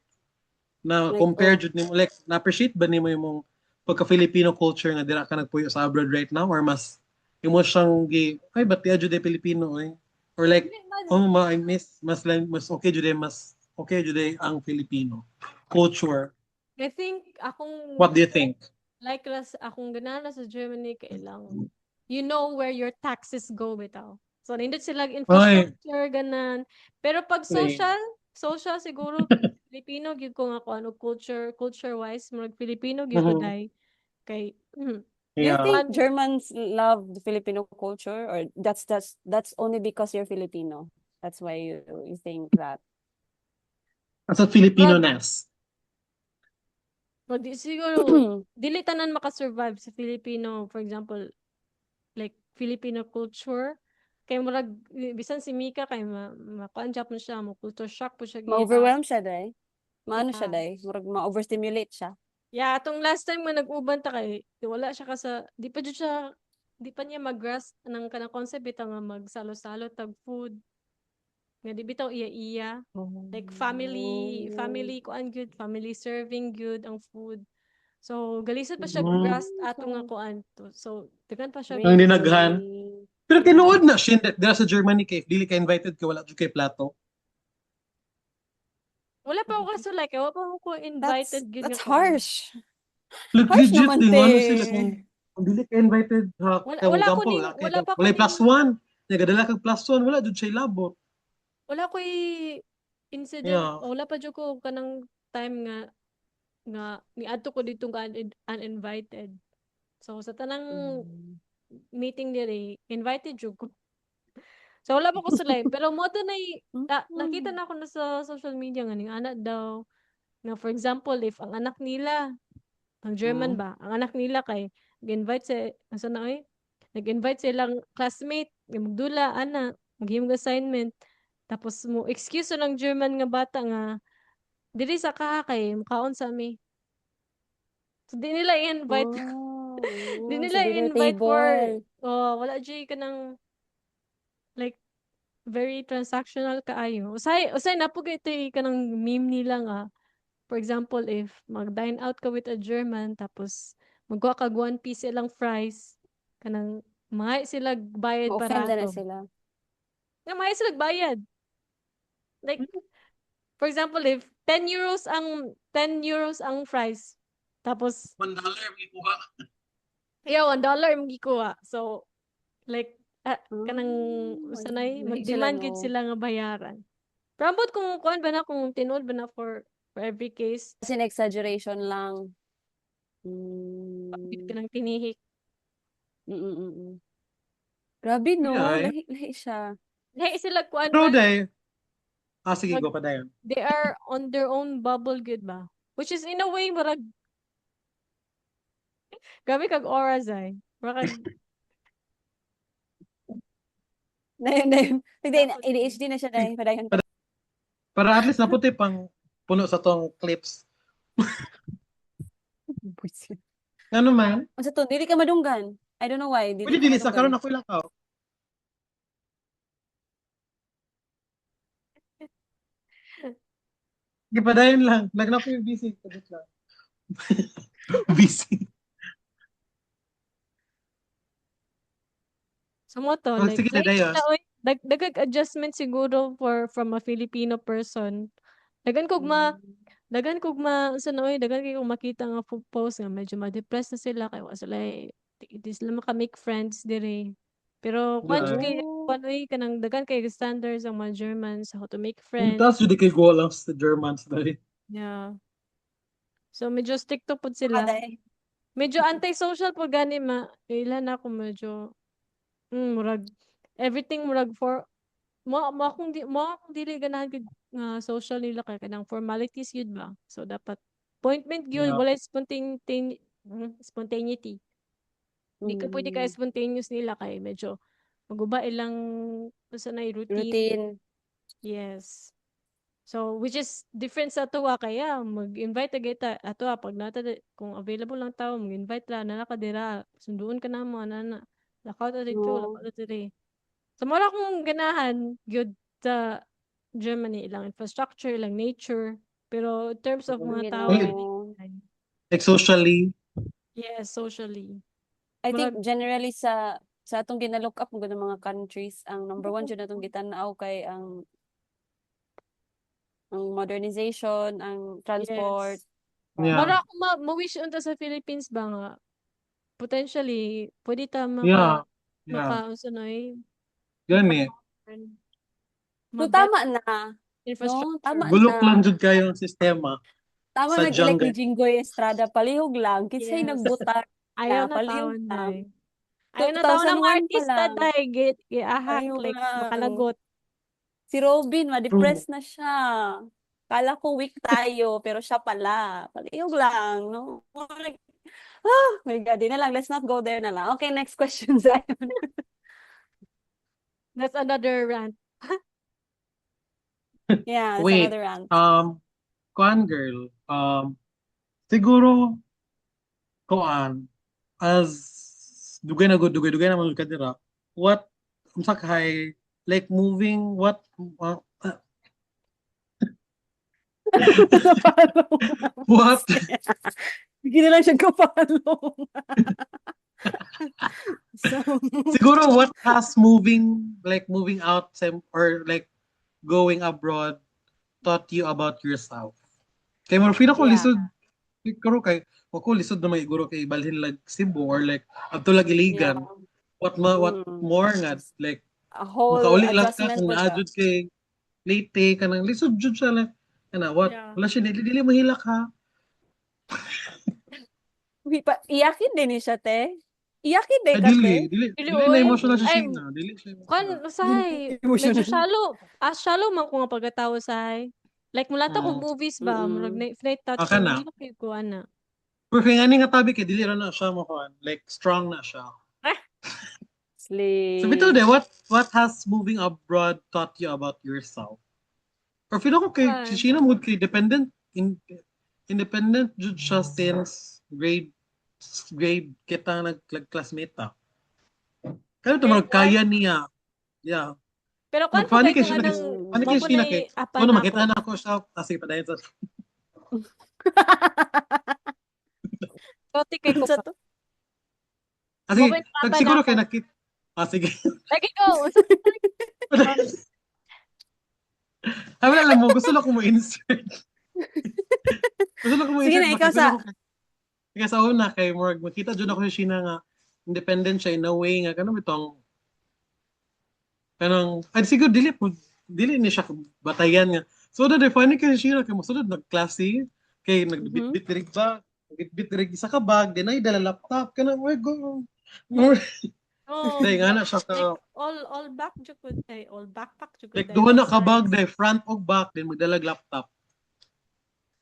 na Like, compare jud nimo like na appreciate ba nimo imong pagka Filipino culture nga dira ka nagpuyo sa abroad right now or mas imo siyang gi ay ba't jud ay Filipino eh or like oh ma I miss mas okay jud mas okay jud ang Filipino culture. I think akong What do you think? like akong ganana sa Germany kailang you know where your taxes go bitaw. So nindot sila Ay, infrastructure ganan. Pero pag same. social siguro Filipino gyud ko nga ko ano culture wise murag Filipino gyud ko Mhm. dai kay do you Yeah. think Germans love the Filipino culture, or that's only because you're Filipino? That's why you think that? As a Filipino murag nas. di siguro dili tanan makasurvive sa Filipino, for example like Filipino culture kay murag bisan si Mika kay makuan mo siya mo culture shock po siya giya. Ma-overwhelm siya day. Maano siya Yeah. day? Murag ma-overstimulate siya. Yeah, atong last time nga nag-uban ta kay wala siya di pa niya mag-grasp ng kanang concept bitaw nga magsalo-salo tag food nga di bitaw iya-iya like family kuan good family serving good ang food. So galisod pa siya Mm. grasp ato nga kuan to. So daghan pa siya Ang Really? dinaghan. Pero yeah. tinuod na Shin dira sa Germany kay dili ka invited ka wala jud kay plato. Wala pa ako kaso like wala pa ako That's invited gud nga that's kuan. harsh. Harsh Legit naman, din te. ano sila kung dili ka invited ha kay mo Wala ko gampo ning wala kay wala pa ko wala ning plus one. Nagadala kag plus one wala jud siya labot. wala ko'y incident Yeah. wala pa jud ko kanang time nga niadto ko dito nga uninvited. So sa tanang meeting diri invited jud ko. So wala pa ko sa live pero mo to nakita na ako na sa social media nga ning anak daw na for example if ang anak nila ang German Mm. ba ang anak nila kay nag-invite sa asa na oy nag-invite sa ilang classmate nga magdula ana maghimong assignment tapos mo excuse ng German nga bata nga diri sa kaha kay mukaon sa mi. So di nila i-invite di Oh, sa nila dinner i-invite for table. wala jay ka ng like very transactional kaayo. Usay na po ito ka ng meme nila nga. For example, if mag-dine out ka with a German, tapos magkuha kag one piece silang fries, kanang mga sila bayad Ma-offend na barato. sila. Nga mga sila bayad. Like, for example, if 10 euros ang fries, tapos, $1 may kuha. yeah, $1 yung gikuha. So, like, kanang, sanay, Lahi sila, mag-demand gid no? sila nga bayaran. Pero ambot kung kuan ba na, kung tinuod ba na for every case, Kasi exaggeration lang. bakit Mm. ka nang tinihik. Mm. Grabe, no? Yeah. Lahi siya. Hey, sila kuan Pero man, day, sige, mag, go pa dayon. they are on their own bubble good ba? Which is in a way, marag, grabe kag oras ay. Marag, Dayon. Hindi, dapat ADHD na siya dahil. Padayon ka. Para at least naputi pang puno sa tong clips. Ano man? Ano to? Dili ka madunggan. I don't know why. Dili Pwede ka dili sa karon madunggan. ako lang ka. Gipadayon lang. Nagnap yung busy. Kadot lang. Busy. sa mo to, Oh, like, sige, like, dayon. oy, dagag adjustment siguro from a Filipino person. Dagan kog ma, Mm. dagan kog ma, sa oy, dagan kay kog makita nga post nga medyo ma-depress na sila kay wa sila di sila maka-make friends dire. Pero kung Yeah. kay Oh. kung kanang dagan kay standards ang mga Germans how to make Tapos friends. jud kay go lang sa Germans dali. Yeah. So medyo strict to pud sila. Kaday. Medyo anti-social po gani ilan ako medyo murag everything murag for mo akong dili ganahan gid nga social nila kay kanang formalities yun ba. So dapat appointment gyud Yeah. wala spontaneity. Di ka pwede ka Mm. spontaneous nila kay medyo maguba ilang sa na routine. Routine. Yes. So, which is different sa tuwa kaya mag-invite agad ato pag nata kung available lang tao mag-invite ra na nakadira sunduon ka na mo na lakaw ta dito No. lakaw ta diri. So, mura akong ganahan gyud sa Germany ilang infrastructure ilang nature pero in terms of mga You tao Only, dili know, like socially, yes socially I think murag generally sa atong ginalook up ng mga countries, ang number one dyan atong gitanaw kay ang modernization, ang transport. yes yeah, mura ako ma-wish unta sa Philippines ba nga potentially pwede ta yeah, yeah, unsa na gani. So, ma-better tama na. No? infrastructure. Tama Bulok lang na. jud kayo ang sistema Tama sa nag-elect ni jungle. Jinggoy Estrada. Palihog lang. Kinsay Yes. nagbutar Ayaw na. na Palihog tawon lang. day. Ayaw na tawon ng mga 2001 pa artista lang. day. Giahak Palihog like lang. makalagot. Si Robin, True. ma-depress na siya. Kala ko weak tayo, pero siya pala. Palihog lang, no? Like, my God, di na lang. Let's not go there na lang. Okay, next question, Zion. That's another rant. Yeah, that's Wait, another rant. kuan girl, siguro, kuan, as dugay na mga kadira, what, unsa kay, like moving, Napalo. what, Hindi na lang siya kapalo. So, siguro what has moving out, or like, going abroad, taught you about yourself? Kay mo feel ako yeah. lisod siguro kay ako lisod na may guro kay balhin lag Cebu or like adto lag Yeah. Iligan. What Mm. more nga like A whole makauli lang ka adjustment kung po siya. naadjud kay Leyte kanang lisod jud siya like kana what Yeah. wala siya dili mahilak ha. Iyakin din ni siya, te. Iyakin din Ay ka, te. Dili dili na oy. emotional si Ay, Sheena, dili siya kan emotional. usahay. Medyo Emotional. shallow. Shallow man ko nga pagkatao usahay. Like mula ta kog Oo. movies ba, murag Mm-mm. na touch Aka ko, na. hindi na ko ana. Pero kay ngani nga tabi kay dili ra na siya mo like strong na siya. So bitaw Slay. de what has moving abroad taught you about yourself? Or feel ako kay si Kuan. Sheena mood kay independent jud siya since grade kita nag-classmate ta. Kaya ito Grade 1. kaya niya. Yeah. Pero kan po Funny kay kay kang Sheena kay anang funny kay Sheena kay mapunay apa ano na makita ako. na ako siya sige pa dayon sa Kote kay ko Sa pa. to? sige Mapunay apa na siguro ako. kay nakit sige. Lagi ko. Ay wala lang mo gusto lang ko mo insert. Gusto lang ko mo Sige insert na, ba ikaw kay feel sa... ako kaya sa una kay Morg makita jud ako si Sheena nga independent siya in a way nga kanang bitong ay siguro dili ni siya batayan nga. So na funny kay Sheena kay mosunod nagklase kay Mhm. nagbitbit diri ba nagbitbit diri sa kabag dinay dala laptop kana we go. Oh, Dahil nga na siya like ka all back jud ay all backpack jud like dai duha all na kabag size. dahil front ug back din magdalag laptop.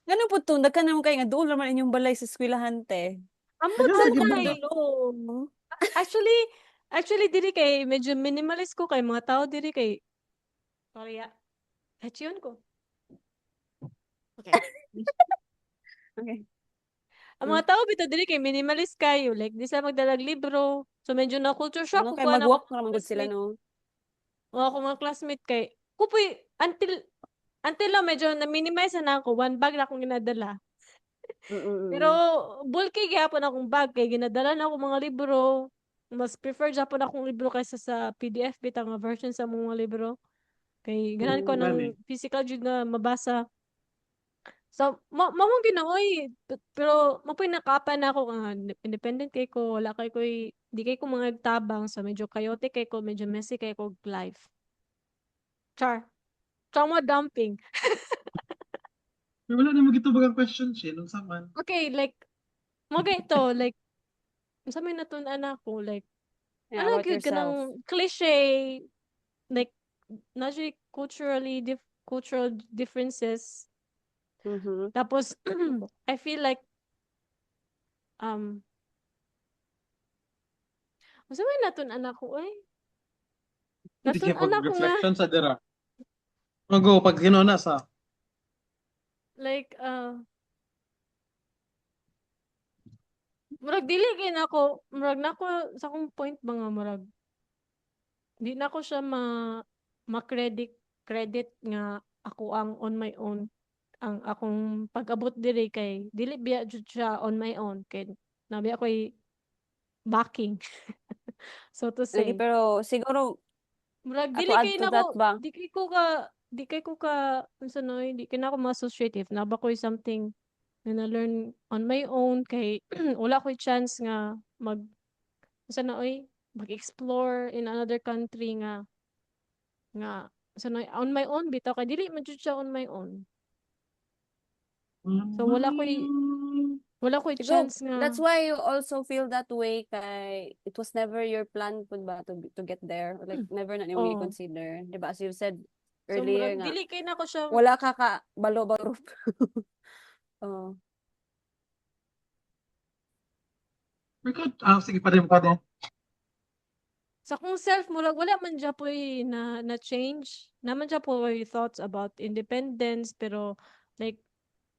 Ganun po to, nagka naman kayo nga doon naman inyong balay sa eskwelahan, te. Amo Dagan Saan lagi ko ba? day. padulong? Actually, diri kay medyo minimalist ko kay mga tao diri kay sorry ya. Hachiyon ko. Okay. Okay. Ang mga tao bitaw diri kay minimalist kayo like di sila magdalag libro. So medyo na culture shock Ano ko kay kuha na ako mag-walk mga naman gud sila, classmate. no? Ako mga classmate kay kupoy until lang medyo na-minimize na ako one bag na akong ginadala. Pero Mm-mm. bulky gyapon akong bag kay ginadala na ako mga libro. Mas prefer gyapon akong libro kaysa sa PDF bitang nga version sa mga libro. Kay ganahan ko Gani. ng physical jud nga mabasa. So mamo ginaoy pero mapoy nakapan na ako nga independent kay ko wala kay koy di kay ko mga tabang so medyo chaotic kay ko medyo messy kay ko life. Char. Trauma dumping. Pero wala na magito bagang question siya nung saman. Okay, like mga ito like sa may natun-an ako like Yeah, ano about gyud yourself. kanang cliche like cultural differences Mhm. tapos I feel like um unsa may natun-an ako eh Hindi kayo Natun-an ako nga. pag-reflection sa dira. Go, pag ginona sa. Like, murag dili kay nako, murag nako sa akong point ba nga murag di na ko siya ma-credit nga ako ang on my own ang akong pag-abot diri kay dili biya jud siya on my own kay nabi ako'y backing so to Lagi, say. pero siguro, Murag to dili add kay to nako that ba? di kay ko ka unsa noy di kay nako ma-associate if naba ko'y something na na-learn on my own kay wala ko'y chance nga unsa na oy mag-explore in another country nga unsa noy on my own bitaw kay dili man jud siya on my own. So wala ko'y Siguro, chance nga that's why you also feel that way kay it was never your plan po ba to get there? Like, never na nimo oh. i-consider. Di ba? As you said So earlier murag nga, dili kay nako siya wala ka balo-balo. Oh. Sige pa rin pa din. sa kung self murag wala man siya po'y na change naman siya po'y thoughts about independence pero like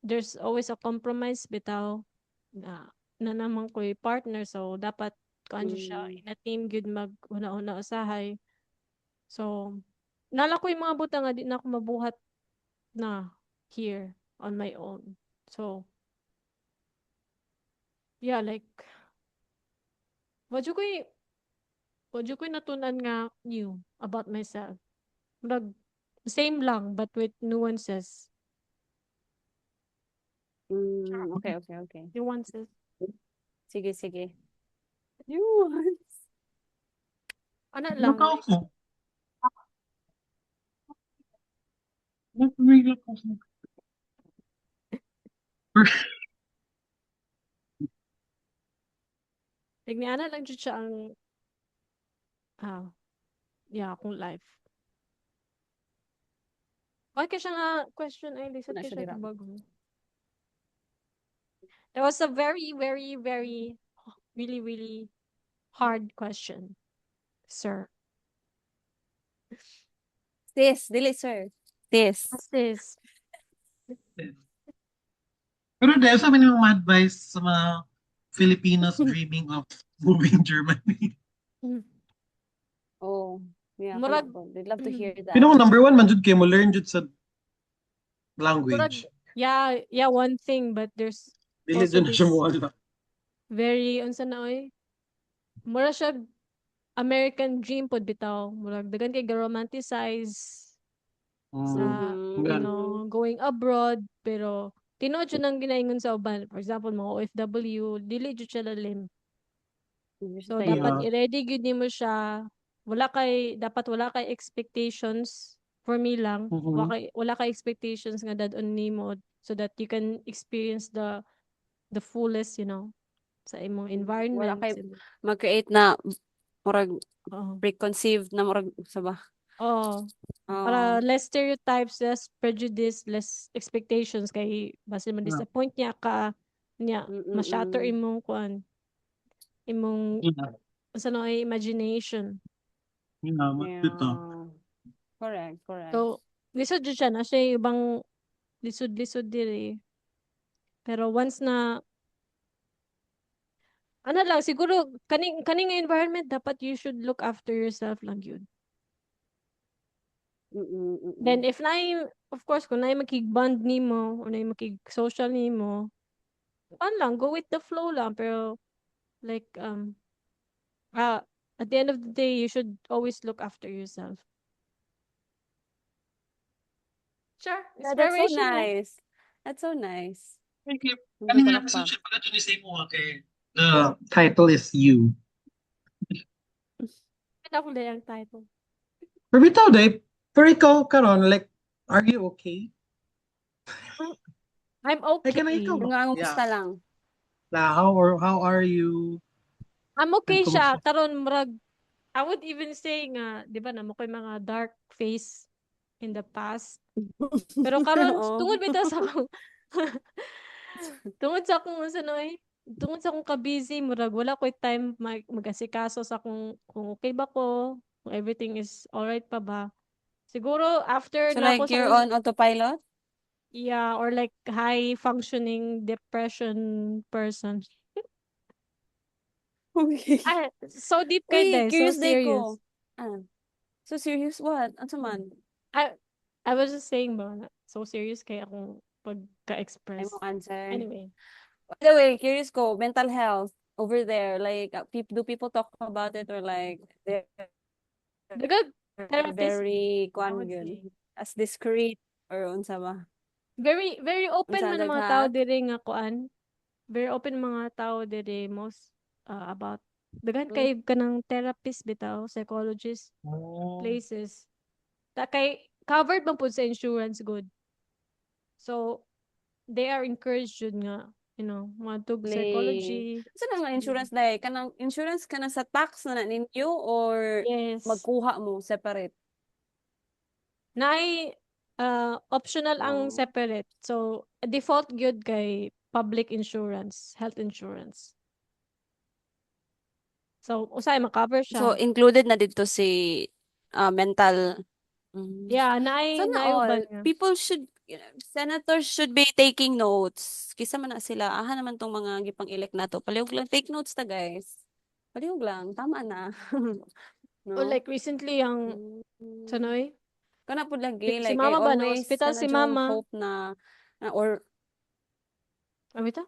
there's always a compromise bitaw na naman ko'y partner so dapat kanjo siya Mm. in a team gyud mag una-una usahay so nala ko yung mga buta nga di na ako mabuhat na here on my own so yeah like wadyo ko'y natunan nga new about myself murag same lang but with nuances Okay, okay, okay. nuances Sige, sige. Yun. ana Ano lang ka like ako? Nagpamigil ako sa... ni ana lang jud siya ang ah yeah akong life. Why ka siya nga question ay lisod Wala ka siya siya dira. bago. That was a very, very, very, really, really hard question, sir. Sis, dili, sir. Sis. What's this? Pero dahil sa mga advice sa mga Filipinos dreaming of moving Germany. Oh, yeah, Murag, they'd love to hear that. Pino ko number one man jud kay mo learn jud sa murag, language. yeah, one thing, but there's Dili also jud na siya this mawala. very, unsa na oy? Mura siya American dream pod bitaw. Murag, dagan kay ga-romanticize sa, Nga. going abroad, pero tinuod yun ang ginaingon sa uban. For example, mga OFW, dili jud siya lalim. So Tayo. dapat Yeah. i-ready gyud nimo siya. Wala kay expectations for me lang. Wala kay expectations nga dadon nimo so that you can experience the fullest, sa imong Wala environment. kay mag-create na murag Oo. preconceived na murag sa ba. Oo. Oh. Para less stereotypes, less prejudice, less expectations kay basta man Yeah. disappoint niya ma-shatter imong sa imagination. Yeah. Correct. So, lisod jud siya na siya ibang lisod-lisod diri. Pero once na ano lang siguro kaning environment dapat you should look after yourself lang yun. Then if of course kung naay makig-bond nimo or naay makig-social nimo, lang go with the flow lang pero like at the end of the day you should always look after yourself. Sure, Yeah, that's so inspirational. nice. That's so nice. Thank you. Hindi ko Kanina na kasi pa. siya pala dyan say mo kay the title is You. Ano ko yung title? Pero bitaw day, pero ikaw karon like are you okay? I'm Like okay. kana ikaw. Nga musta lang. How are you? I'm okay And siya. kumusta? Karon murag I would even say nga, 'di ba namo ko'y mga dark face in the past. Pero karon Oo. tungod bitaw sa akong tungod sa akong sanoy, tungod sa akong ka-busy murag wala ko'y time mag-asikaso sa kung okay ba ko. Kung everything is alright pa ba. Siguro after So na ako like sa you're on autopilot? yeah, or like high functioning depression person. Okay. Ah, so deep kay Uy, day, so curious day serious. ko. Ah, so serious what? Ano man? I I was just saying ba, so serious kay akong Ay mo pagka-express. answer. Anyway, By the way, curious ko, mental health over there, like, do people talk about it or like they're the good therapist, very I kwan would yun, say. as discreet or unsa ba? Very very open Unsa man ang mga tao dagha? diri nga kuan. Very open mga tao diri most about daghan kay kanang therapist bitaw, psychologist Oh. places. Ta kay covered man pud sa insurance good. So they are encouraged jud nga, matug Play. psychology. Unsa na nga Mm. insurance dai? Kanang insurance ka na sa tax na ninyo or Yes. magkuha mo separate? Naay optional ang Oh. separate. So default gyud kay public insurance, health insurance. So usay ma-cover So siya. included na dito si mental. Mm. Yeah, naay Sana naay all. uban nga. People should, senators should be taking notes. Kisa man na sila, aha naman tong mga gipang-elect na to. Palihog lang, take notes ta guys. Palihog lang, tama na. O No? like recently ang Mm. sanoy, Kana po si, lagi, si like I mama ba na always, hospital kana si yung mama. hope na or, Ano ito?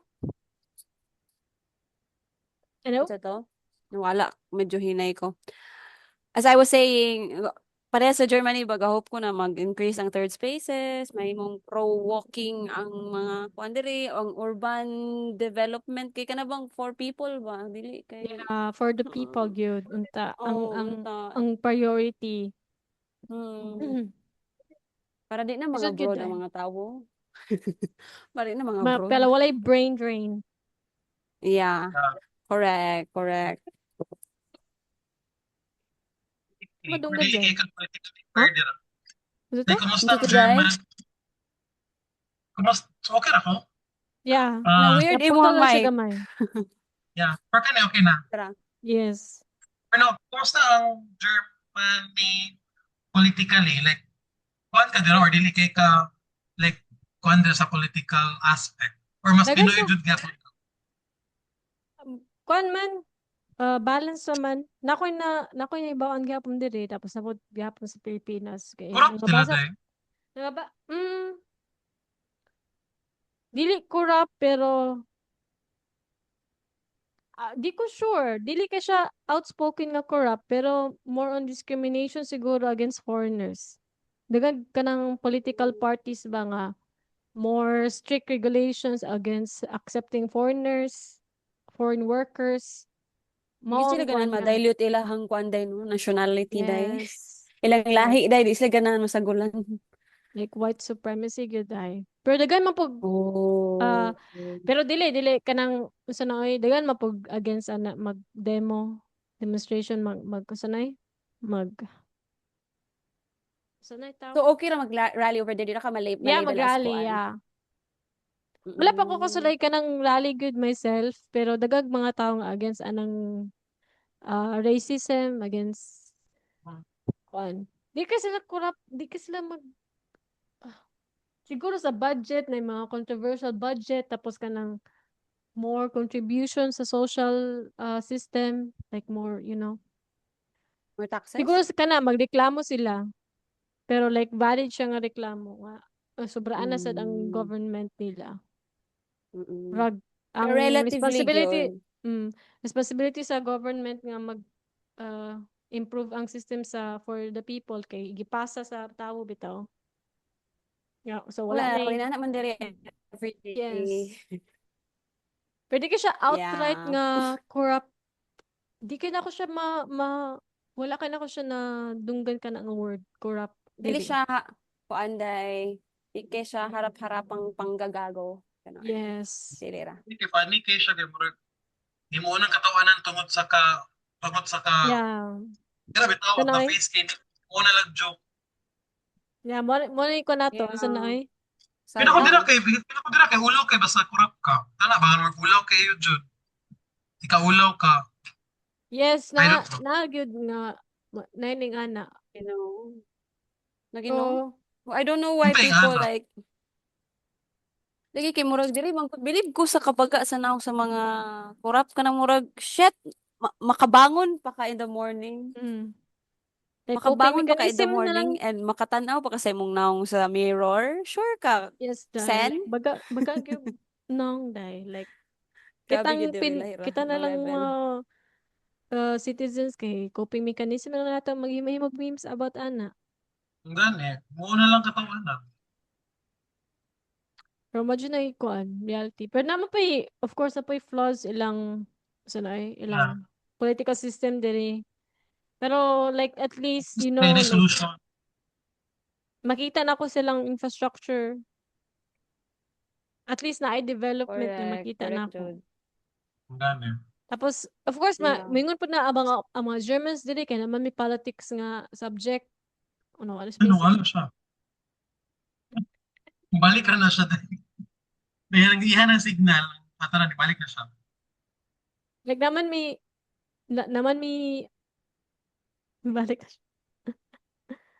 Ano? sa to? Nawala, medyo hinay ko. As I was saying, pareha sa Germany, baga hope ko na mag-increase ang third spaces, may mong pro-walking ang mga kuan diri, ang urban development kay kana bang for people ba? Dili kay Yeah, for the people gyud unta ang oh, ang unta. ang priority. Hmm. Para di na mga Isod gyud abroad ang ay. mga tawo. Para di na mga abroad. Pero walay brain drain. Yeah, Yeah. correct, correct. Madunggad Dili kay dyan. ka political Huh? leader. Ano to? Like, kumusta Unsa ang to day? German? Kumusta? Okay na ko? Yeah. Na Ah, weird imo Naputol ang lang siya mic. gamay. yeah. Pero kani okay na. Tara. Yes. Pero kumusta ang Germany politically? Like, kuan ka din or dili kay ka like kuan din sa political aspect? Or mas Dagan Pinoy siya. jud gyapon ka? Kuan man. Balance naman. Nakoy na ibawaan gyapon diri tapos napud gyapon sa Pilipinas kay Corrupt sila nabasa dahil. naba dili corrupt pero di ko sure. Dili ka siya outspoken nga corrupt pero more on discrimination siguro against foreigners. Dagan kanang political parties ba nga more strict regulations against accepting foreigners, foreign workers. Hindi Mao sila ang ganan kuan nga. ma-dilute ilahang kuan day no, nationality day. Yes. Ilang Yes. lahi day, di sila ganahan masagulan. Like white supremacy gyud ay. Pero dagan man pug Oh. pero dili kanang usa na oy dagan man pug against ana mag-demo, demonstration mag kusanay mag sanay So tawag. okay ra mag-rally over there, di na ka Yeah, malabel as mag-rally, kuan. yeah. Wala pa ko Mm. kasulay kanang rally good myself, pero dagag mga tao nga against anang racism, against kuan. Di ka sila corrupt, di ka sila siguro sa budget na mga controversial budget tapos kanang more contribution sa social system, like more, More siguro taxes? sa kana magreklamo sila, pero like valid siya nga reklamo nga sobraan na sad ang Mm. government nila. Mm. Rag ang Pero relatively responsibility gyud. responsibility sa government nga mag improve ang system for the people kay gipasa sa tawo bitaw. Yeah, so wala na Well, eh. inana man diri every day. Yes. Pwede ka siya outright Yeah. nga corrupt. Di ka na ko siya wala ka na ko siya na dunggan ka na ang word corrupt. Dili Dili. siya kuan day, di kay siya harap-harapang panggagago. Ganon. Yes. Dili ra. Kay funny kay siya kay murag himo nang katawanan tungod sa ka Yeah. grabe tawag na Sanoy. face kay mo na lang joke. Yeah, mo ko na to. Yeah. Asa na ay? Sada. Pinako dira kay ulaw kay basta kurap ka. Tana ba mag ulaw kay jud. Ikaw ulaw ka. Yes, I don't know. gyud nga Naining ana. You know. So, I don't know why Untay people nga, like lagi kay murag diri man ko believe ko sa kabaga sa naong sa mga kurap ka ng murag shit makabangon pa ka in the morning. like coping Makabangon pa ka in the mechanism na lang. morning and makatanaw pa ka sa imong naong sa mirror. Sure ka, Yes, dai. Sen? Like, baga gyud nang dai. Like, Grabe gyud diri lahira kita na ng lang level. citizens kay coping mechanism na lang nato maghimay memes about ana. ang gani, muna lang katawan na. Pero medyo na ikuan, reality. Pero naman pa of course, na pa flaws Yeah. ilang political system diri. Pero like at least, May na like solution. makita na ko silang infrastructure. At least na ay development na makita na Correct, ko. Jude. Ang gani. Tapos, of course, Yeah. mingon po na ang mga Germans diri kay naman may politics nga subject. Ano, alas Ano, basic. wala siya. Balik ka na siya. May nag-ihan ng signal. Matara, balik na siya. Like naman may balik ka siya.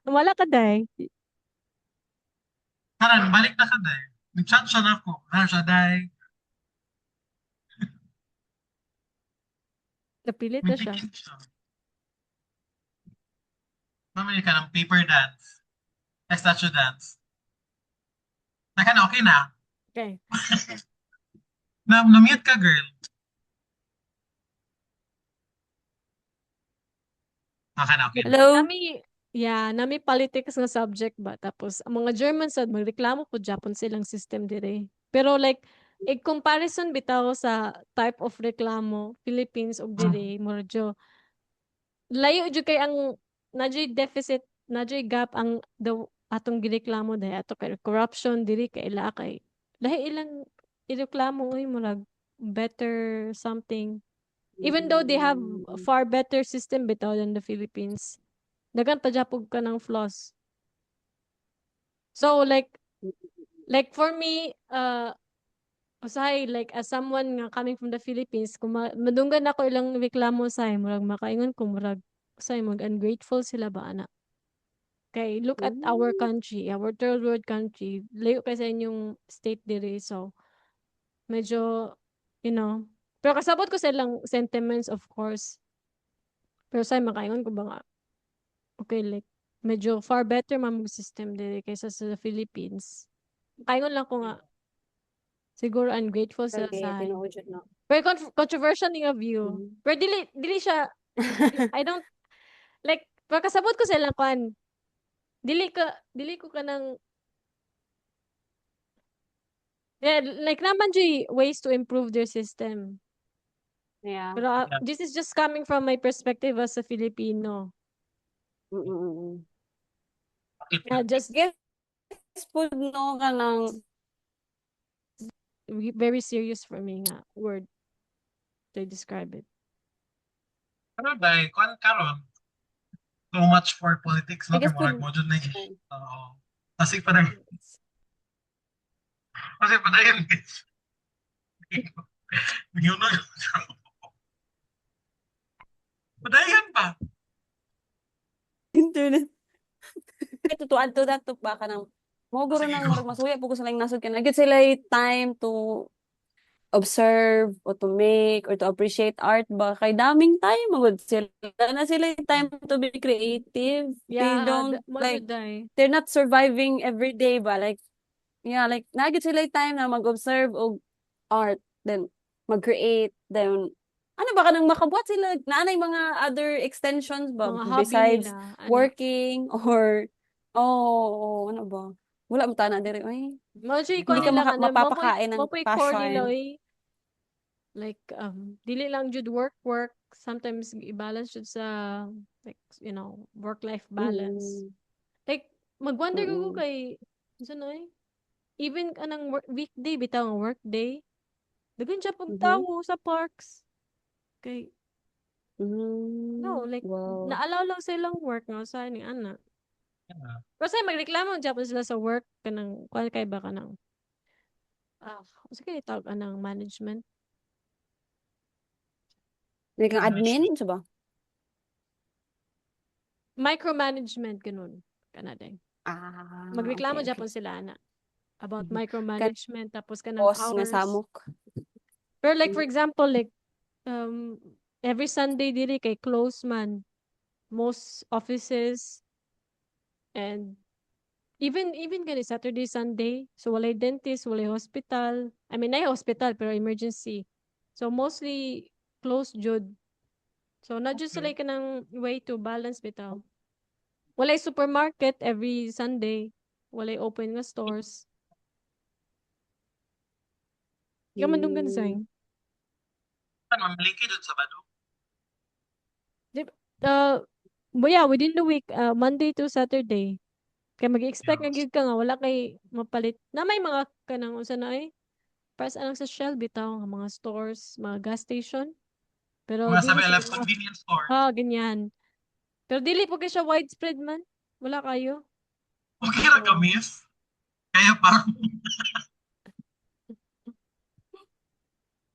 Wala ka day. Karan, balik na ka dahil. Nag-chat siya na ako. Karan siya dahil. Napilit May na siya. ticket siya. Mamili ka ng paper dance. Statue dance. Naka na, okay na. Okay. Na-mute ka, girl. Naka na, okay na. Hello? Nami politics nga subject ba. Tapos, ang mga Germans sad magreklamo po Japon silang system dire. Pero like, comparison bitaw sa type of reklamo, Philippines og dire, medyo layo jud kay ang nadyo'y deficit, nadyo'y gap ang atong gireklamo dahi ato kay corruption diri kay ila kay lahi ilang ireklamo oy murag better something. Even though they have a far better system bitaw than the Philippines. Daghan pa japog ka ng flaws. So like for me, usahay like as someone nga coming from the Philippines, kung madunggan ako ilang reklamo usahay, murag makaingon ko murag usahay mag ungrateful sila ba ana. Kay look at our country, our third world country, layo kay sa inyong state diri. So medyo pero kasabot ko sa ilang sentiments of course. Pero say makaingon ko ba nga okay, like, medyo far better man mong system diri kaysa sa Philippines. Kaingon lang ko nga, siguro ungrateful sila Okay, sa tinuod jud na. very controversial nga view. Pero dili siya, I don't, like, pagkasabot ko sa ilang kwan, dili ko kanang, yeah, like, naman dyan ways to improve their system. Yeah. Pero Yeah. this is just coming from my perspective as a Filipino. Mm-mm. Just Guess pud no ka ng very serious for me nga word to describe it. Pero dahil, kung karon, too much for politics, no? I guess Kaya murag pud mo dyan na yun. Oo. Kasi pa na, kasi pa na yun. Yun na yun. Padayan pa. internet. Ito to add to that to pa ka ng mo guro Sige, nang go. murag masuya po ko sa lang nasod ka na gyud sila time to observe or to make or to appreciate art ba kay daming time magud sila na sila time to be creative. They Yeah, don't mo like jud day. they're not surviving every day ba like yeah like nagit sila time na mag-observe og art then mag-create then ano ba kanang makabuhat sila naanay mga other extensions ba Mga hobby besides nila, working or ano ba wala mo tana diri ay Mo jud ko hindi ka nila kana mapapakain ng mo core nila passion. like dili lang jud work sometimes i-balance jud sa like work life balance. Mm, Like magwonder ko mm, kay no even kanang weekday bitaw nga work day daghan siya pag mhm, tawo sa parks kay like wow. naalaw lang silang work nga sa ni ana. Pero say magreklamo jud sila sa work kanang kuan kay ba kanang sige tawag anang management. Like ang admin, so ba? micromanagement ganun kanaday. Magreklamo Okay, okay. Japon sila ana about Mhm. Kan micromanagement tapos kanang boss nga hours. samok. Pero like for example like um every Sunday diri kay close man most offices and even gani Saturday, Sunday. So walay dentist, walay hospital. I mean, nay hospital pero emergency. So mostly closed jud. So not just Okay. like kanang way to balance bitaw. Walay supermarket every Sunday. Walay open nga stores. Ikaw man dong Hmm. gansay. Mamalingki dun sa Bado. Di, yeah, within the week, Monday to Saturday. Kaya mag-expect nga Yes. gyud ka nga wala kay mapalit. Na may mga kanang unsa na eh. Para sa alang sa Shell bitaw nga mga stores, mga gas station. Pero Mga dili 7-Eleven sila convenience store. ganyan. Pero dili po kay siya widespread man. Wala kayo. Okay ra ka, So, miss. Kaya parang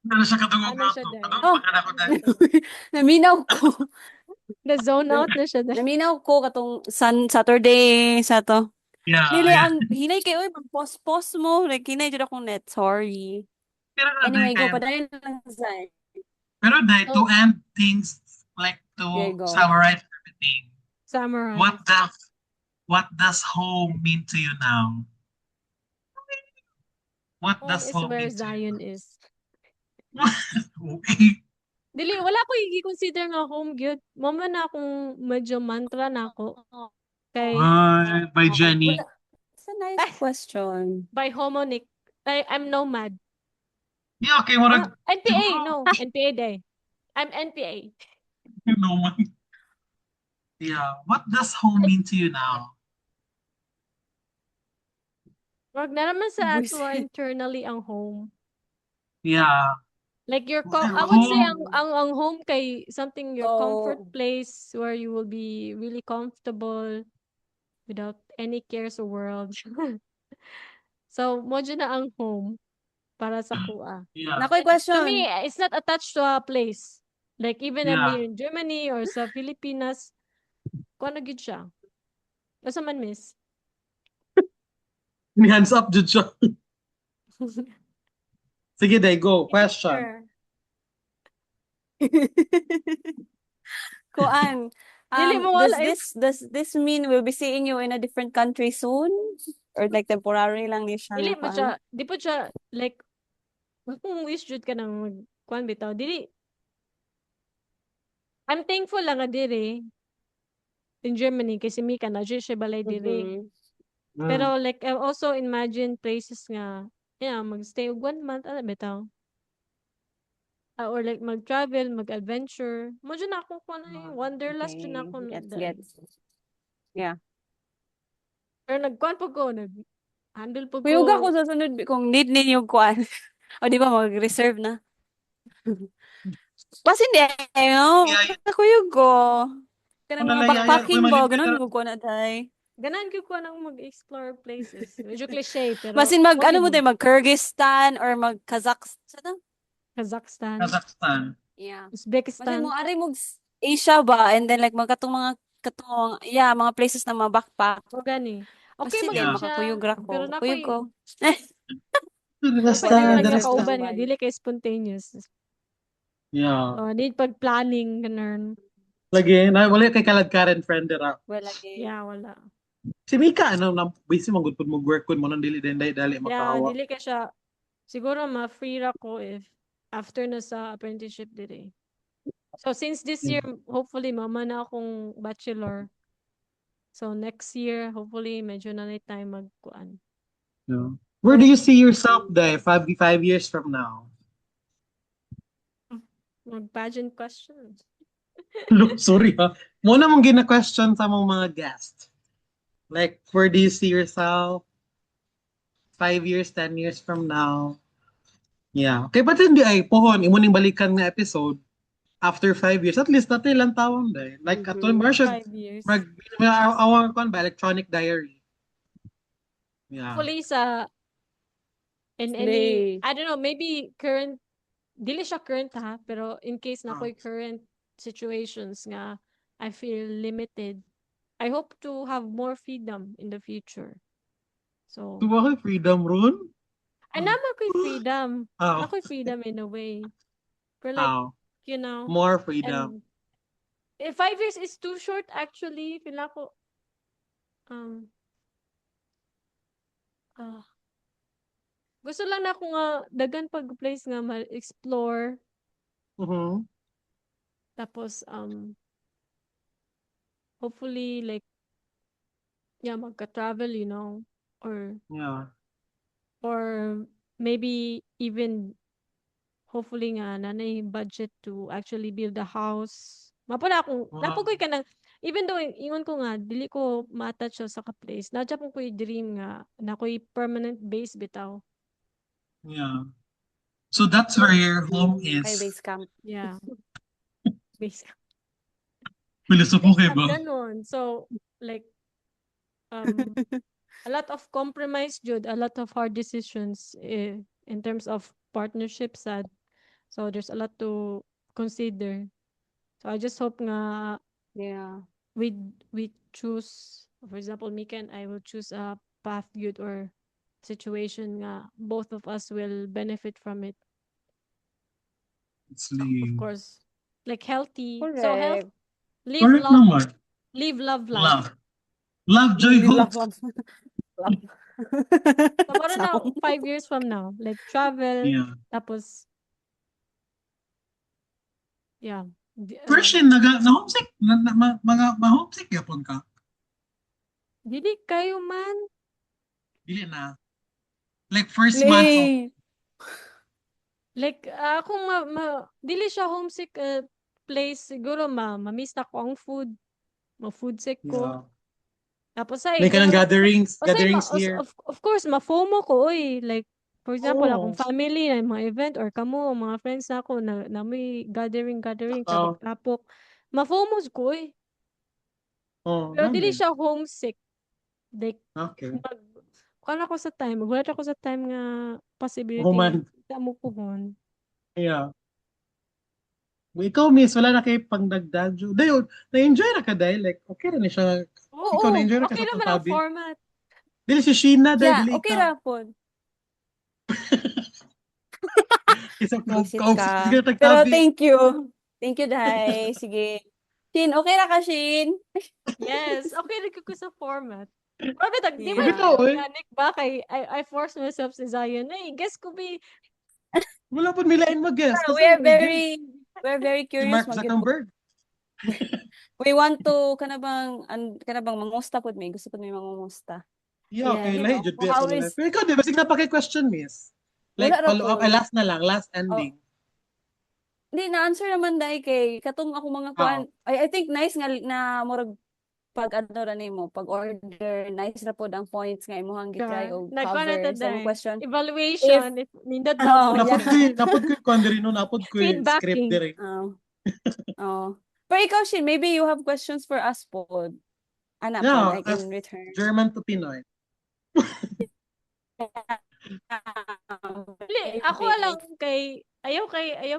ano siya katungog ano na siya to. dahil? Katungog Oh, pag anak ko dahil. naminaw ko. Na-zone Nam out na siya dahil. naminaw ko katong Saturday sa to. Yeah, Dili yeah. ang hinay kay oy pag-post mo like hinay jud akong net. Sorry. Pero na dahil Anyway, go kaya, padayon lang sa. pero dahil to So, end things, like Okay, to go. summarize everything, what summarize. does what does home mean to you now? What Home does is home where mean to you Zion is. now? Okay. Dili, wala ko i-consider nga home gyud. Mama na akong medyo mantra na ako. Kay, By Wala. Jenny. It's a nice question. by homonic, I'm nomad. Yeah, okay, murag, NPA, siguro, no. NPA day. I'm NPA. you know, man. Yeah, what does home mean to you now? Wag na naman sa ato Buisit. internally ang home. Yeah, Like I would say home, ang home kay something your comfort So, place where you will be really comfortable without any cares of world. So mo dyan na ang home para sa kuha. yeah, nakoy To me, question. it's not attached to a place. Like even I'm yeah. here in Germany or sa Pilipinas, kuha na gyud siya. Asa man miss? Hands up, jud siya. Sige, day, go. Question. Sure. Kuan. Dili mo Does wala eh. this mean we'll be seeing you in a different country soon? Or like temporary lang ni siya Dili nga mo siya, kuan? di po siya like kung wish jud ka nang kuan bitaw. Dili I'm thankful lang nga diri in Germany kasi Mika na diri siya balay diri. Mhm. Mm. Pero like I also imagine places nga magstay og 1 month ala bitaw. Or like mag-travel, mag-adventure. Mo dyan ako kung ano wanderlust dyan Okay, ako dahil. gets. Yeah. Pero nagkuhan po ko, nag-handle po ko. Kuyog ako sa sunod kung need ninyo kuan. O di ba mag-reserve na? Bas hindi no. Yeah, yeah. Kuyog ko. Kanang Kung mga nalayaya, may backpacking ba malimit ganun ka. yung ko na day. Ganan ko nang mag-explore places. Medyo cliche, pero Basin mag pwede ano mo mo. tayo mag Kyrgyzstan or mag Kazakhstan. Kazakhstan, Kazakhstan. Yeah. Basin mo Uzbekistan. ari mo Asia ba and then like magkatong mga katong yeah mga places na mga backpack. O gani. Okay, Basin din magod Yeah. siya. makakuyog ra Pero ko. na Kuyog ko. pwede Darasta, lang Pwede yung darasta. kauban nga, standby. dili kay spontaneous. Yeah. Need pag-planning, ganun. Lagi, na, wala kay kalad-karen friend dira. Well, again. Yeah, wala. Si Mika, ano, na, busy mong good mag-work kun mo nang dili din dali Yeah, makahawa. dili ka siya. Siguro ma-free ra ko if after na sa apprenticeship diri. So since this year, hopefully mama na akong bachelor. So next year, hopefully medyo na time magkuan. Yeah. Where do you see yourself, Day, 5 years from now? Mag-pageant questions. Look, sorry ha. Muna mong gina-question sa mga guests. Like, where do you see yourself 5 years, 10 years from now? Yeah. Okay, but hindi ay, pohon, imo ning balikan nga episode after 5 years. At least natin ilang taon, Day. Like, ato, more should, 5 years. awang kon ba, electronic diary. Yeah. Hopefully sa in any, Slay. I don't know, maybe current, dili siya current ha, pero in case na Ah. ko'y current situations nga I feel limited, I hope to have more freedom in the future. So, Tuwa kay freedom ron? and naman ko'y freedom. How? Nako'y freedom in a way. But like, How? you know, More freedom. and 5 years is too short actually. Feel ko, um, ah, gusto lang na ako nga, dagan pag place nga ma-explore. Mhm. Tapos, hopefully, like, yeah, magka-travel, you know, or, Yeah. or maybe even, hopefully nga, nanay budget to actually build a house. Mapala akong, Wow. napugoy ka na, even though, ingon ko nga, dili ko ma-attach siya sa ka-place. Nadya po ko'y dream nga, na ko'y permanent base bitaw. Yeah. So that's where your home Kay is. base camp. Yeah. Base Pilosopo kay camp, ba? ganon. So, like, a lot of compromise, Jude, a lot of hard decisions in terms of partnership, sad. So, there's a lot to consider. So, I just hope nga Yeah. we choose, for example, Mika and I will choose a path, good, or situation nga both of us will benefit from it. It's Of live. course, like healthy. So, Correct. live, Correct love, naman. live, love, life. Love. Love, joy, Live, hope. love, love. So, para na Sound. 5 years from now, like travel, Yeah. tapos, yeah. Person, na-homesick. Ma-homesick yapon ka. Dili kayo man. Dili na. Like first month of, Nay. Like, kung dili siya homesick place, siguro ma-miss na ko ang food. Ma-food sick ko. yeah. Tapos ay, May ka ng gatherings Kasi here. of course, ma-FOMO ko, oy. Like, for example, Oo. akong family na mga event or kamo, mga friends na ako na may gathering, Oo. tapok. Ma-FOMO ko, oy. Oh, Pero dili namin. siya homesick. Like, Okay. magulat ako sa time nga possibility Human. na mo puhon. Yeah. Ikaw, miss, wala na kayo pang dagdag. Dayo, na-enjoy na ka dahil. Like, okay na ni siya. Oo, Ikaw, na-enjoy na ka okay sa naman ang tabi. format. Dili si Sheena, dahil Yeah, dili okay ka. ra po. Isa Visit ka. ka. Sige, Pero tagtabi. thank you. Thank you, Day. Sige. Shin, okay ra ka, Shin? Yes, okay rin ko sa format. Grabe, di ba Yeah. Ikaw, eh. organic ba? I force myself sa Zion. Ay, guess ko ba Wala po nilain mag-guess. Pero we're very Si curious Mark magyud po. Zuckerberg. We want to kana bang mangusta pod may gusto pod may mangungusta. Yeah, Yeah, okay. you Lahi, know, jud how biya is Pero ikaw, di ba? Sige na question, miss. Like, wala ra follow up. po. Last na lang. Last ending. Hindi na-answer naman dai kay katong ako mga kuan. I think nice nga na murag pag ano ra nimo, pag order nice ra pod ang points nga imong gitry og Nagkuha na cover sa taday. imong question. Evaluation. If nindot Oh, daw po yeah. yan. Napod ko yung kondiri no, napod ko yung script Feedbacking. dire. Oh. Oh. Pero ikaw, Shin, maybe you have questions for us pod. Ana Yeah, pod, like as in return. German to Pinoy. Dili, ako lang ayaw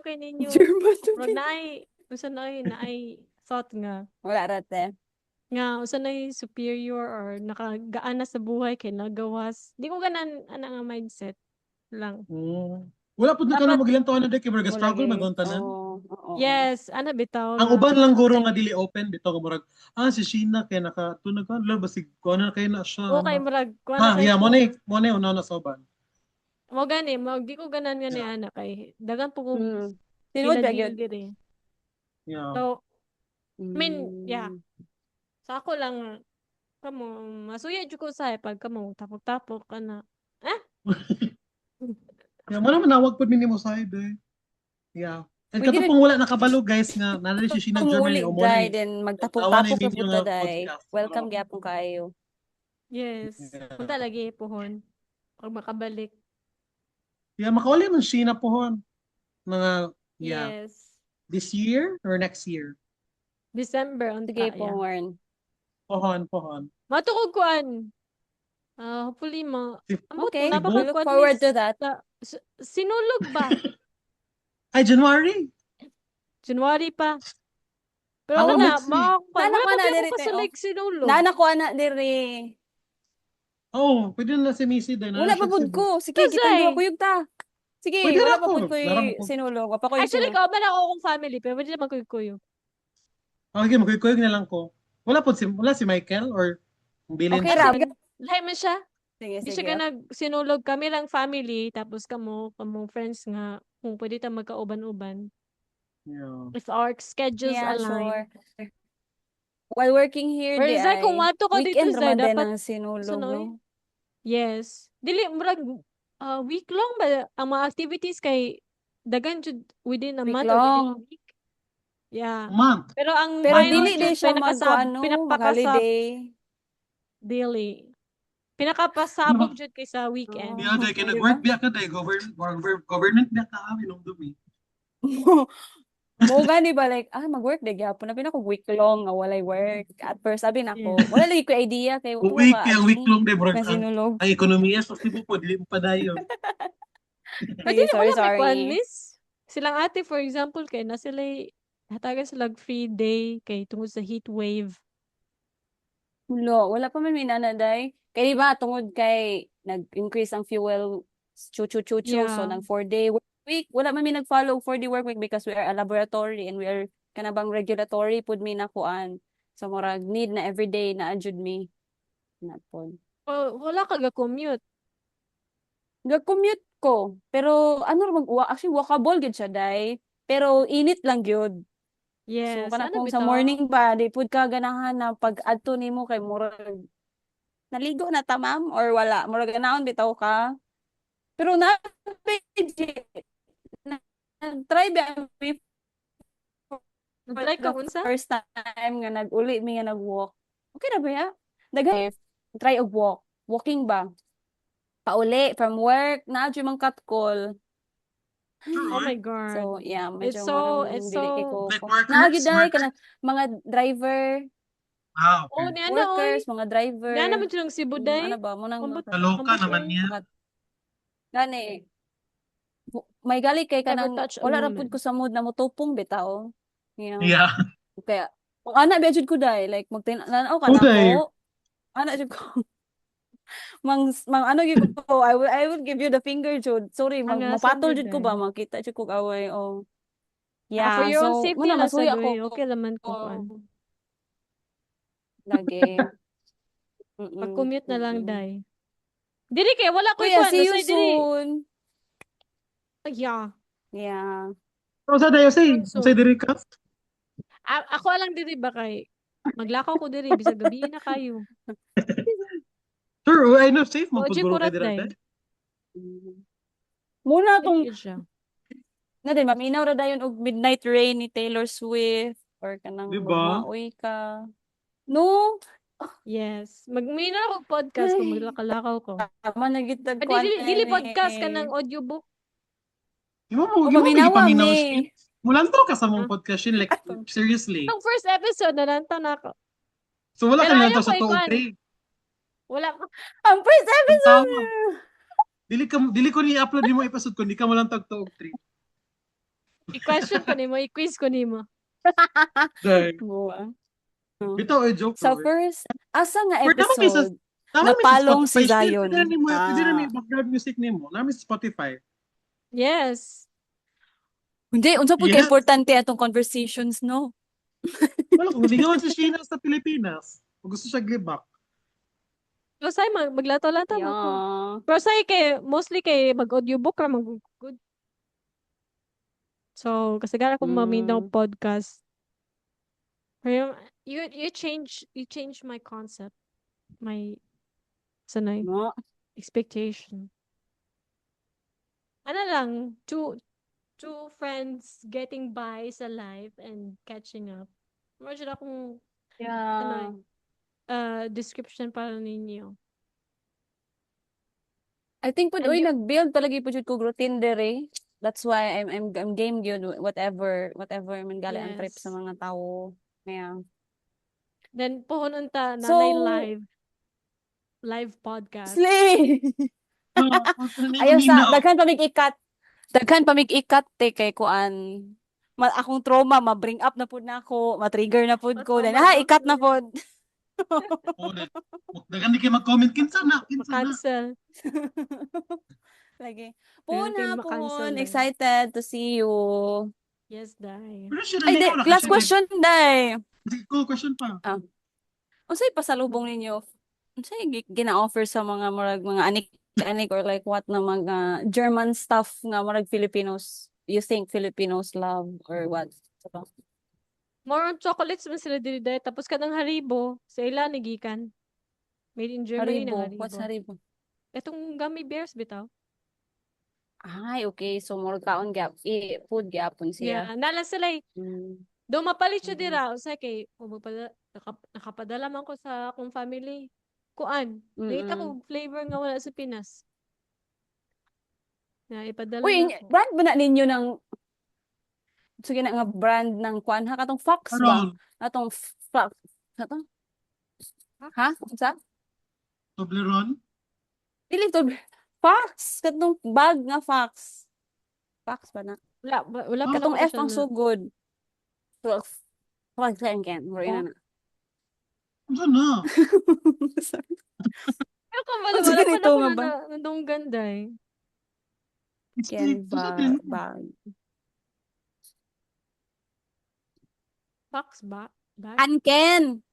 kay ninyo. German to Pero usa naay thought nga. Wala rate. Nga, usa naay superior or nakagaan na sa buhay kay nagawas. Di ko ganan ana nga mindset lang. Wala po na ka na maglantawan na dek, kaya Mo struggle lagi. maguntanan. Oo. Yes, ana bitaw Ang nga. uban lang guro nga dili open bitaw ka murag si Sheena kay nakatunag ka lang basig ko na kay na siya. Okay, murag kuha Ha, na kay yeah, mo na una na soban. mo gani, di ko ganan nga ni ana kay dagan po ko Tinuod ba pinagil gyud? diri. Yeah. So, I mean, yeah. Sa ako lang kamo masuya jud ko sa pag kamo tapok-tapok kana. Yeah, mo naman nawag pod minimo side eh. Yeah. And Pwede kato pong wala nakabalo guys nga nana si Sheena Germany Umuli o mo day, ni. then Tawa magtapok-tapok na na ninyo punta nga day. podcast. Welcome gyapon kayo. Yes. Yeah. Punta lagi pohon. Pag makabalik. Yeah, makauli man Sheena pohon. Mga Yes. this year or next year? December ang Sige yeah. po, Warren. Pohon. Matukog kuan. Hopefully Okay, na we look forward to that. Sinulog ba? Ay, January. January pa. Pero Ako kana, next week. wala Nana ko pa na gyud diri ko te. sa like sinulog. Nana ko ana diri. Oh, pwede na si Missy din. Wala pa pud ko. Sige, kitang Kasi, duwa kuyog ta. Sige, Pwede wala na pa ko. pud ko'y Lara mo ko. sinulog. Wa pa ko'y actually, sinulog. kauban ako akong family, pero pwede naman kuyo. Okay, magkuyog na lang ko. Wala si Michael or bilin Okay, siya. Rab. Lahi man siya. Sige, Di siya sige. ka nagsinulog kami lang family, tapos kamong friends nga, kung pwede ta magkauban-uban. Yeah. If our schedules Yeah, align. sure. While working here, Or di Zay, kung ay mato ka dito, weekend Zay, raman din dapat ang sinulog, sunoy. no? Yes. Dili, murag, week long ba ang mga activities kay dagan jud within a Week month or within a long. week. Yeah. Month. Pero ang Pero minor dili jud di siya pinakapakasab mag-holiday. daily. Pinakapasabog jud kay sa weekend. Yeah, dahil Di nag-work ba? biya ka dahil government biya ka amin nung dumi. Mo gani ba like mag-work di gyapon na pinako week long nga walay work. At first sabi nako, Yeah. wala lagi ko idea kay Kung tuwa ka week admin long dahil nga sinulog. ang ekonomiya sa Cebu po, dili mo pa dayon. Pero Sige, dili wala may kuan, sorry. miss. Silang ate for example kay na sila hatagan sila free day kay tungod sa heat wave. Wala pa man may nanaday. Kay di ba tungod kay nag-increase ang fuel chu-chu-chu-chu so Yeah. nag 4-day work week. Wala man may nag-follow 4-day work week because we are a laboratory and we are kanabang regulatory pud mi na kuan. So murag need na everyday na adjud mi na pod. Wala ka ga-commute. Ga-commute ko. Pero ano ra actually walkable gid siya day. Pero init lang gyud. So Yes. kana Ano kung sa bitaw? morning pa di pud ka ganahan na pag adto nimo kay murag naligo na ta ma'am or wala murag ganaon bitaw ka. Pero na try ba mi Nag-try ka the unsa? first time nga nag-uli mi nga nag-walk. Okay na ba ya? Daghan try og walk. Walking ba? Pauli from work na adyo man cut call. Oh my God. So yeah, medyo It's so- marang it's dili kay so- ko. Like workers? Naagid day Workers? kana mga driver, Oh, Okay. ni ano, oy. workers, mga driver. Yan naman silang Cebu day. Ano ba mo nang Ambot- Kaloka ambot naman oy. niya. gani. May gali kay kanang Sabotage a wala ra woman. pud ko sa mood na motupong bitaw. Yeah. Yeah. Kaya kung ana ba jud ko day like magtinanaw ka na Uday. ko. Ana jud ko. mang ano gyud ko I will give you the finger jud. Sorry, Ang mapatol asam jud jud ko ba day. makita jud ko away oh. For Yeah, your own so safety muna lang sa masuya doy. ko. Okay naman ko kuan. Lagi. Pag-commute na lang day. Diri kay wala ko Kuya, kuan. see you Nasay diri. soon. Yeah. Yeah. Pero sa dayo say, So- say diri ka. Ako lang diri ba kay maglakaw ko diri bisag gabi na kayo. Sure, I know safe mo O, pud Jim guro kay Murat diri. day. Day. Muna tong Yun siya. na din maminaw ra dayon og Midnight Rain ni Taylor Swift or kanang Diba? Magmaoy ka. No, Yes. Magmina ako podcast kung maglakalakaw ko. tama na gitag Dili podcast ka ng audiobook. Di mo O, mo paminawa, paminaw me. shit. Mulanto ka sa mong Huh? podcast yun, like, seriously. Ang first episode na nanta na ako. So wala ka Pero nilanto ayaw sa ko 2 o ikuan. 3. Wala. Ang first episode. Tawa. Dili ko ni-upload mo episode ko, di ka malantag 2 o 3. I-question ko nimo, i-quiz ko nimo. Dahil, Buwa. bitaw ay joke. Sa first, asa nga Or naman may sa- episode? Napalong napalong si Zion. Pwede na may Ah. background music nimo. Namin sa Spotify. Yes. Hindi, unsa po Yes. importante atong conversations, no? Wala kung ligawan si Sheena sa Pilipinas. Kung gusto siya glibak. Pero say maglato-lato mo ko. Yeah. Pero say kay mostly kay mag-audiobook ra mag-good. So, kasi gara ko maminaw podcast. Pero you change my concept. My sanay No. expectation. Ano lang, two friends getting by sa life and catching up. Imagine akong Yeah. description para ninyo. I think pud And oy you- nag-build talaga pud jud ko routine dere. That's why I'm game gyud whatever man gali ang trip sa Yes. mga tawo. Yeah. Then pohon unta nanay So- live podcast. Slay. Ayaw sa daghan pa mig ikat. Daghan pa mig ikat te kay kuan. akong trauma, ma-bring up na pud nako, ma-trigger na pud ko. Then, Ma-trauma ikat ba? na pud. Oh, dagan di kayo mag-comment. Kinsa na? Ma-cancel. Lagi. Meron Puhon tayong ha, ma-cancel puhon. na. Excited to see you. Yes, dai. Pero siya Ay, ikaw last naka-share. question, day. Cool question pa. Unsay pasalubong ninyo? Unsay gina-offer sa mga murag mga anik or like what na mga German stuff nga murag Filipinos? You think Filipinos love or what? Diba? More on chocolates man sila dili dai. Tapos kanang Haribo, sa ila nigikan. Made in Germany na Haribo. What's Haribo. Haribo? Etong gummy bears bitaw. Ay, okay. So, murag kaon food gyapon Yeah, siya. nala sila eh. Mm. Do mapalit siya Mhm. dira usay kay nakapadala man ko sa akong family. Kuan, nakita Mm-mm. ko flavor nga wala sa Pinas. Na ipadala Uy, na ko. brand ba na ninyo ng sige na nga brand ng kwan ha katong Fox ba? Aron, Atong Fox. Katong ha? Sa? Toblerone. Dili to Fox katong bag nga Fox. Fox ba na? Wala pa na Katong ko F siya ang na. sugod. So, Fox can. Wala na na. Ano na? Sorry. Pero kung Ang wala pa ganito na ko nga na ba? nandong ganda eh. Ken Sa atin. bag. Fox ba? Bag? Kanken.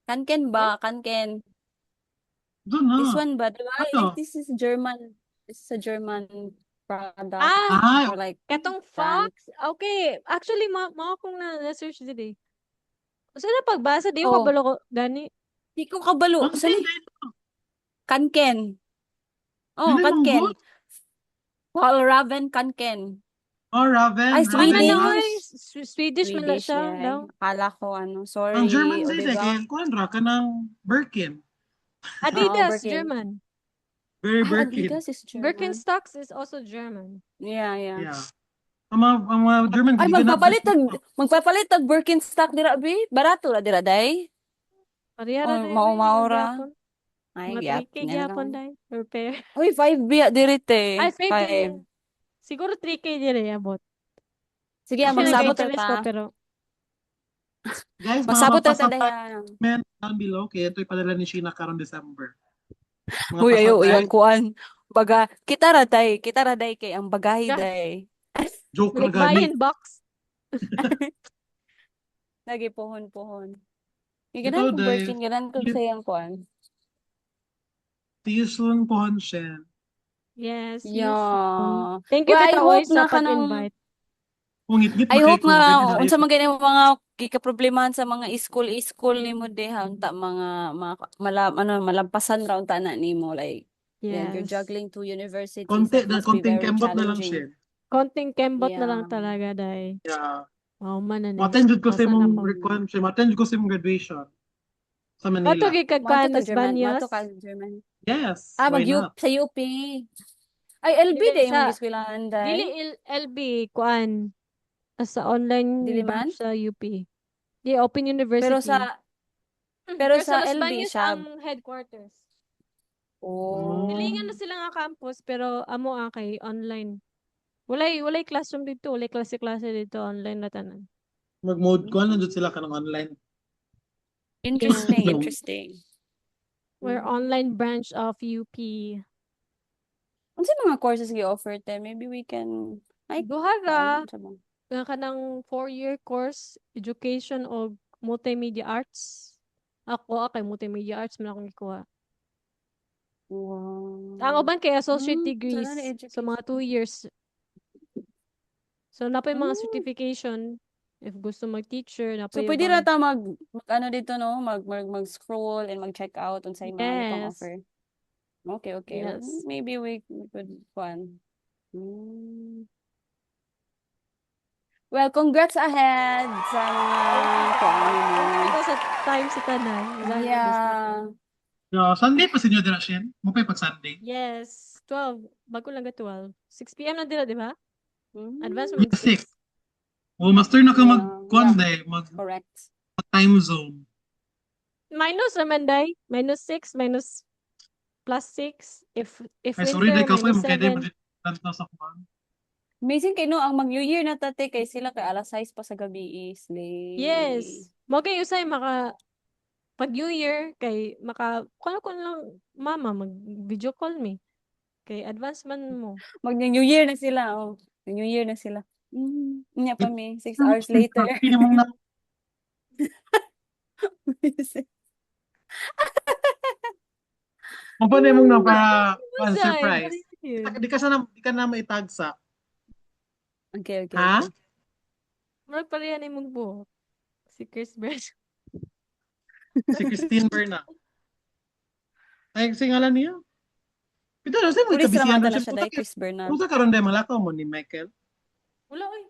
Kanken ba? Kanken. Doon na. This one ba? Diba? Ano? This is German. This is a German product. Ah, Ay, Or like katong brand. Fox? Okay. Actually, mao kong na-search din eh. So, na pagbasa, di ko Oh, kabalo ko, gani. di ko kabalo. ang Sali? hindi. Kanken. Oh, Dili mong Kanken. good. Walraven Kanken. Oh, Raven. Ay, Ah, Raven Swedish. manoy. na. Swedish man na Swedish siya day. daw. Akala ko ano. Ang Sorry. German O, din diba? kaya kuan ra ka ng Birkin. Oo, Adidas, Birkin. German. Very Ay, Birkin. Adidas is German. Birkenstocks is also German. Yeah. Yeah. Ang mga German Ay, gid ganap. magpapalit tag Birkenstock dira, bi? Barato ra dira, day? Parihara Or dahil maura? gyapon. Ay, Mga 3K nga gyapon lang. dahil. Per pair. Uy, 5 biya dirite. Ay, 5 5. din. Siguro 3K din eh, abot. Sige, Actually, magsabot ra nag-interest ko, ta. pero Guys, Magsabot ra ta mga dayan. comment down below kaya ito'y padala ni Sheena karon December. Mga Uy, ayo, pasabay. iyan kuan. Baga, kita ra day kay ang bagahe Ga- day. Joke ra like gani. buy-in box. Lagi pohon. Ito, Ganan ko day. Birkin, ganan ko sayang kuan. See you soon, Pohon-shen. Yes. Yeah. Thank you, Well, I Beta hope Oy, sa na ka ng pag-invite. Pungit-ngit I ba hope kayo kung nga ganyan unsa na man gani mga gikaproblemahan sa mga school nimo deha unta mga malampasan ra unta na nimo like then you're Yes. juggling two universities konti that na must be konting very kembot na lang challenging. siya. Konting kembot na lang Yeah. talaga dahil. Yeah. Wow, man na Maten jud ko sa Basta na imong pa. requirement, maten jud ko sa imong graduation sa Ato Manila. gikagkan, Miss Mato Banyas. ka German. Yes, Ah, why mag-UP not? sa UP. Ay, LB Dili day sa- imong eskwelahan Dili day. LB, kuan. Sa online Dili man? branch sa UP. Di, Open University. Pero Pero sa Las LB Bañas siya. ang headquarters. Oh. Nilingan na sila nga campus, pero amo kay online. Walay classroom dito, walay klase-klase dito, online na tanan. Mag-mode ko na jud sila kanang online. Interesting, Yeah. interesting. We're online branch of UP. Unsa mga courses gi-offer te? Maybe we can ay Duha ra, unsa ba? nga kanang 4-year course, education o multimedia arts. Ako, kay multimedia arts man akong gikuha. Wow. Ang uban kay associate Hmm, degrees. sana na So, mga education. 2 years. So, napay mga Hmm. certification. If gusto mag-teacher, So napay pwede ibang- ra ta ano dito no, mag-scroll and mag-check out unsay mga itong Yes. offer. Okay. Yes. Maybe we could fun. Hmm. Well, congrats ahead sa mga kuan Thank mo. you sa time sa tanan. Yeah. Yeah, Sunday pa sa inyo dira siya. Mo pag Sunday. Yes. 12. Bago lang ka 12. 6 p.m. na dila, di ba? Hmm. Advance mo Yes, 6. Oh, master na ka Yeah, mag-kuan day, Correct. time zone. Minus naman, day. Minus 6, minus plus 6. If Ay, sorry, winter, day ka po, minus magkaya day 7. mo sa kuan. Amazing kay no, ang mag-New Year na tate kay sila kay alas 6 pa sa gabi is Yes. Mo kay usay maka pag New Year kay maka ko lang mama mag video call me. Kay advance man mo. Mag-New Year na sila, oh. New Year na sila. Nya pa mi, 6 hours later. Pili mong na, kung paano mong na para Usay, surprise. yun. Di ka na maitagsa. Okay, okay. Ha? Murag pareha ni mong buhok. Si Chris Brown. Si Christine Berna. Ay, singalan niya. Pito na, sa'yo mo Pulis ikabisihan ramata na na siya. siya dahil Chris Bernard. Kung sa karon day malakaw mo ni Michael. Wala oy.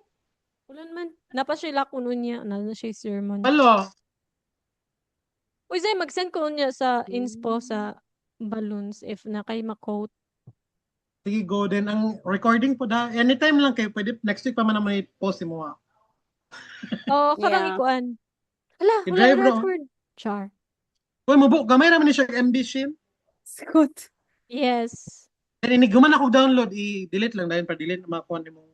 Wala man. Napa siya lako nun niya. Na siya sermon. Alo, Uy, Zay, mag-send ko niya sa inspo sa balloons if na kay ma-quote. sige go din. Ang recording po da, anytime lang kayo, pwede next week pa man naman i-post mo ha. Oh, karang Yeah. ikuan. Hala, wala I-drive, na bro. record. Char. Uy, mabuk, gamay naman ni siya ambition. Scott. Yes. And iniguman ako download, i-delete lang dahil pa-delete na makuha ni mong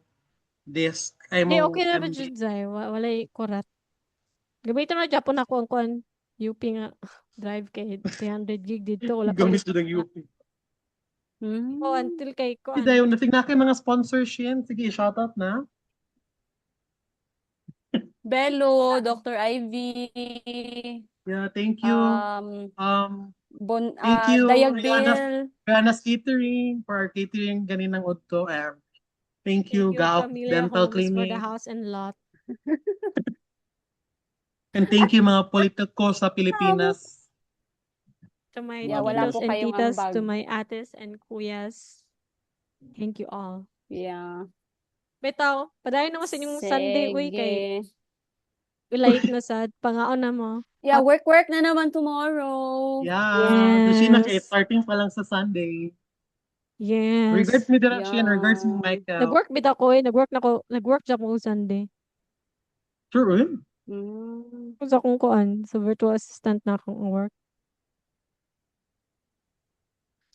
disk. Ay, Di, mong okay na ba MB. dyan, Zay? Walay kurat. Gamitin na Japon ako ang kuan. UP nga. Drive kay 300 gig dito. Wala pa Gamit ko ng UP. Oh, until kay Hindi kuan. dahil, natigna kayo mga sponsorship. Sige, shoutout na. Bello, Dr. Ivy, Yeah, thank you. Thank you, Dayabil, Rihanna's Catering, for our catering ganinang udto. Thank you, Gaok Familia Dental Homes for the Clinic. house and lot. And thank you mga politiko sa Pilipinas. To my Yeah, wala titos po and kayong titas, ambag. to my ates and kuyas. Thank you all. Yeah. Betaw, padayon naman sa inyong Sunday, uy, kay Sige. like na sad, pangaon na mo. Yeah, work na naman tomorrow. Yeah, yes. Sheena kay Yes. starting pa lang sa Sunday. Yes. Regards me direction, Yeah. regards mo Michael. Nag-work bitaw ko eh, nag-work job ko Sunday. Sure, Kung sa kong kuan, sa virtual assistant na akong work.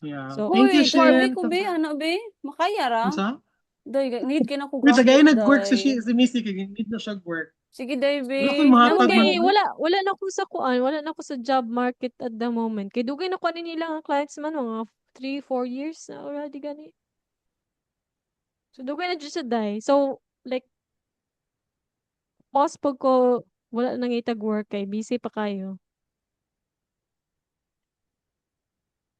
Yeah. So, Thank you, Uy, Darby Shen. ko be, ano be? Makaya ra. Sa? Day, need ka na ko Wait, sagay graduate, nag-work sa day. si Missy kay need na siya work. Sige, Darby. Wala ko'y mahatag Naman man. kay wala na ako sa kuan, wala na ako sa job market at the moment. Kay dugay na kuan nila ang clients man mga 3-4 years na already gani. So dugay na jud sa day. So like pause pag ko wala nang itag work kay busy pa kayo.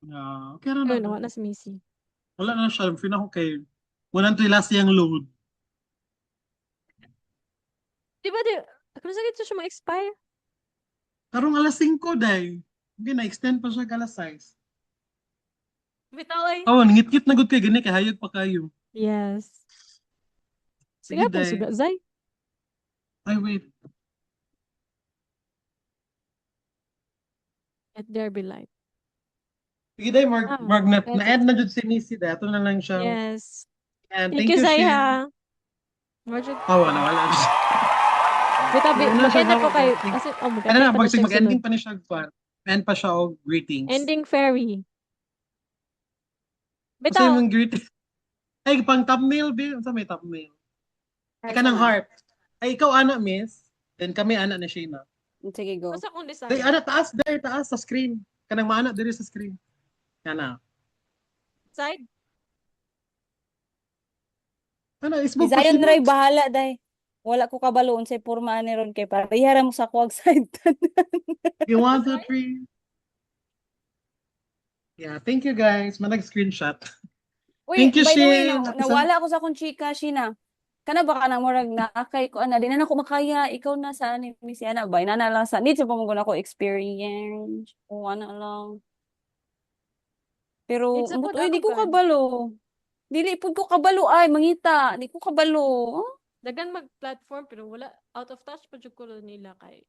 Yeah, okay na Ayun, na. wala na si Missy. Wala na siya. Feel ako kay walang to last yung load. Di ba kung sakit siya ma-expire? Karong alas 5 day. Hindi na-extend pa siya alas 6. Bitaw ay. Oh, ngit-ngit na gud kay gani kay hayag pa kayo. Yes. Sige, Sige po, day. suga. Zay. Ay, wait. At there be light. Sige, day, Ah, na-add na jud si Missy day. Ito na lang siya. Yes. And Thank you, Zay, Shen. ha. Marjud. Oh, wala. Bitaw, Ano na siya, mag-end ako kay, hawak. kasi, Ano mag-end na, pa na siya mag-ending sunod. pa ni siya. End pa siya og greetings. Ending fairy. Kasi Bitaw, yung greetings. Ay, pang thumbnail, Bill. Sa may thumbnail. Ay, Ay, kanang sana. heart. Ay, ikaw, ana, miss. Then kami, ana na Sheena. Sige, go. basta kong design. Ay, ana, taas, there, taas, sa screen. Kanang maana, there sa screen. Ana. Side. Ano, Si isbog pa Zion Sheena. Ray, bahala, day. Wala ko kabaloon sa porma ni ron kay para ihara mo sa kuwag side. You 1, 2, 3. Yeah, thank you guys. Manag-screenshot. Uy, Thank you, by the way, Shin. nawala ako sa akong chika, Shina. Kana ba ka na murag na kay ko ana di na ako makaya ikaw na sa ni si ana ba ina na lang sa need sa pamuguna ko experience o ana lang. Pero Need sa ambot pod uy di ako ko kan. kabalo. Dili pud ko kabalo ay mangita, di ko kabalo. Oh? Dagan mag-platform pero wala out of touch pa jud ko nila kay.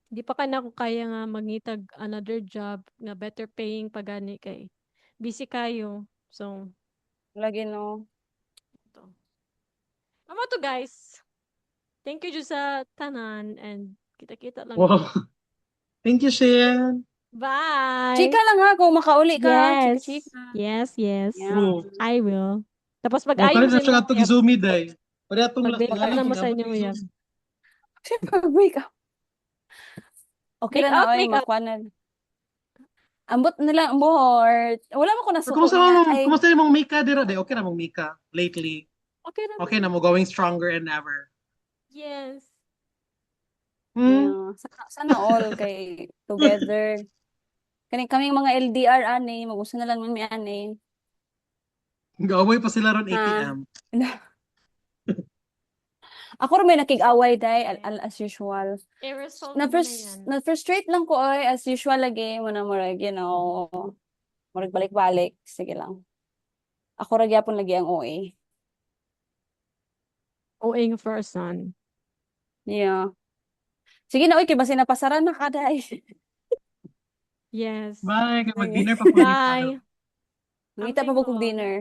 Di pa kana ko kaya nga mangitag another job nga better paying pagani kay busy kayo. So, Lagi no. ito. Amo to guys. Thank you jud sa tanan and kita-kita lang. Wow. Thank you, Shin. Bye. Chika lang ha kung makauli ka. Yes. Chika. Yes, yes. Yeah. True. I will. Tapos O, pag-ayaw mo kanina sa siya inyong atong uyab, izumi, day. Pwede atong pag-break up na mo sa inyong uyab. Siyempre, break up. Okay Make lang na, out, oy, make out. makuha na. Ambot nila, ang buhort. Wala mo ko Pero nasuko niya. Ay, kumusta yung mong Mika, dira, day? Okay na mong Mika, lately. Okay na Okay na mo, going stronger and ever. Yes. Hmm? yeah. Sana all kay together. Kaming mga LDR, ani, mag-usa na lang may ani. Gaaway pa sila ron Ha? ATM. Ako rin may nakig-away, day, as usual. I-resolve mo na yan. Na-frustrate lang ko, oy, as usual lagi, muna murag, murag balik-balik. Sige lang. Ako ra gyapon lagi ang OA. OA nga person. Yeah. Sige na, oy, kay basi napasaran na ka, day. Yes. Bye, kay Sige. mag-dinner pa po ni Bye. Ngita pa Amping po kong mo. dinner.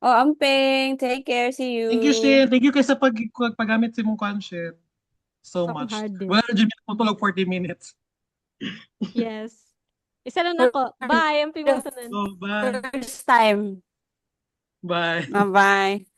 Oh, amping. Take care. See you. Thank you, Shin. Thank you kay sa paggamit sa mong conscience. So Sa akong much. hard disk. Well, Jimmy, tutulog 40 minutes. Yes. Isa lang ako. Bye. Amping mo tanan. So, bye. First time. Bye. Bye-bye.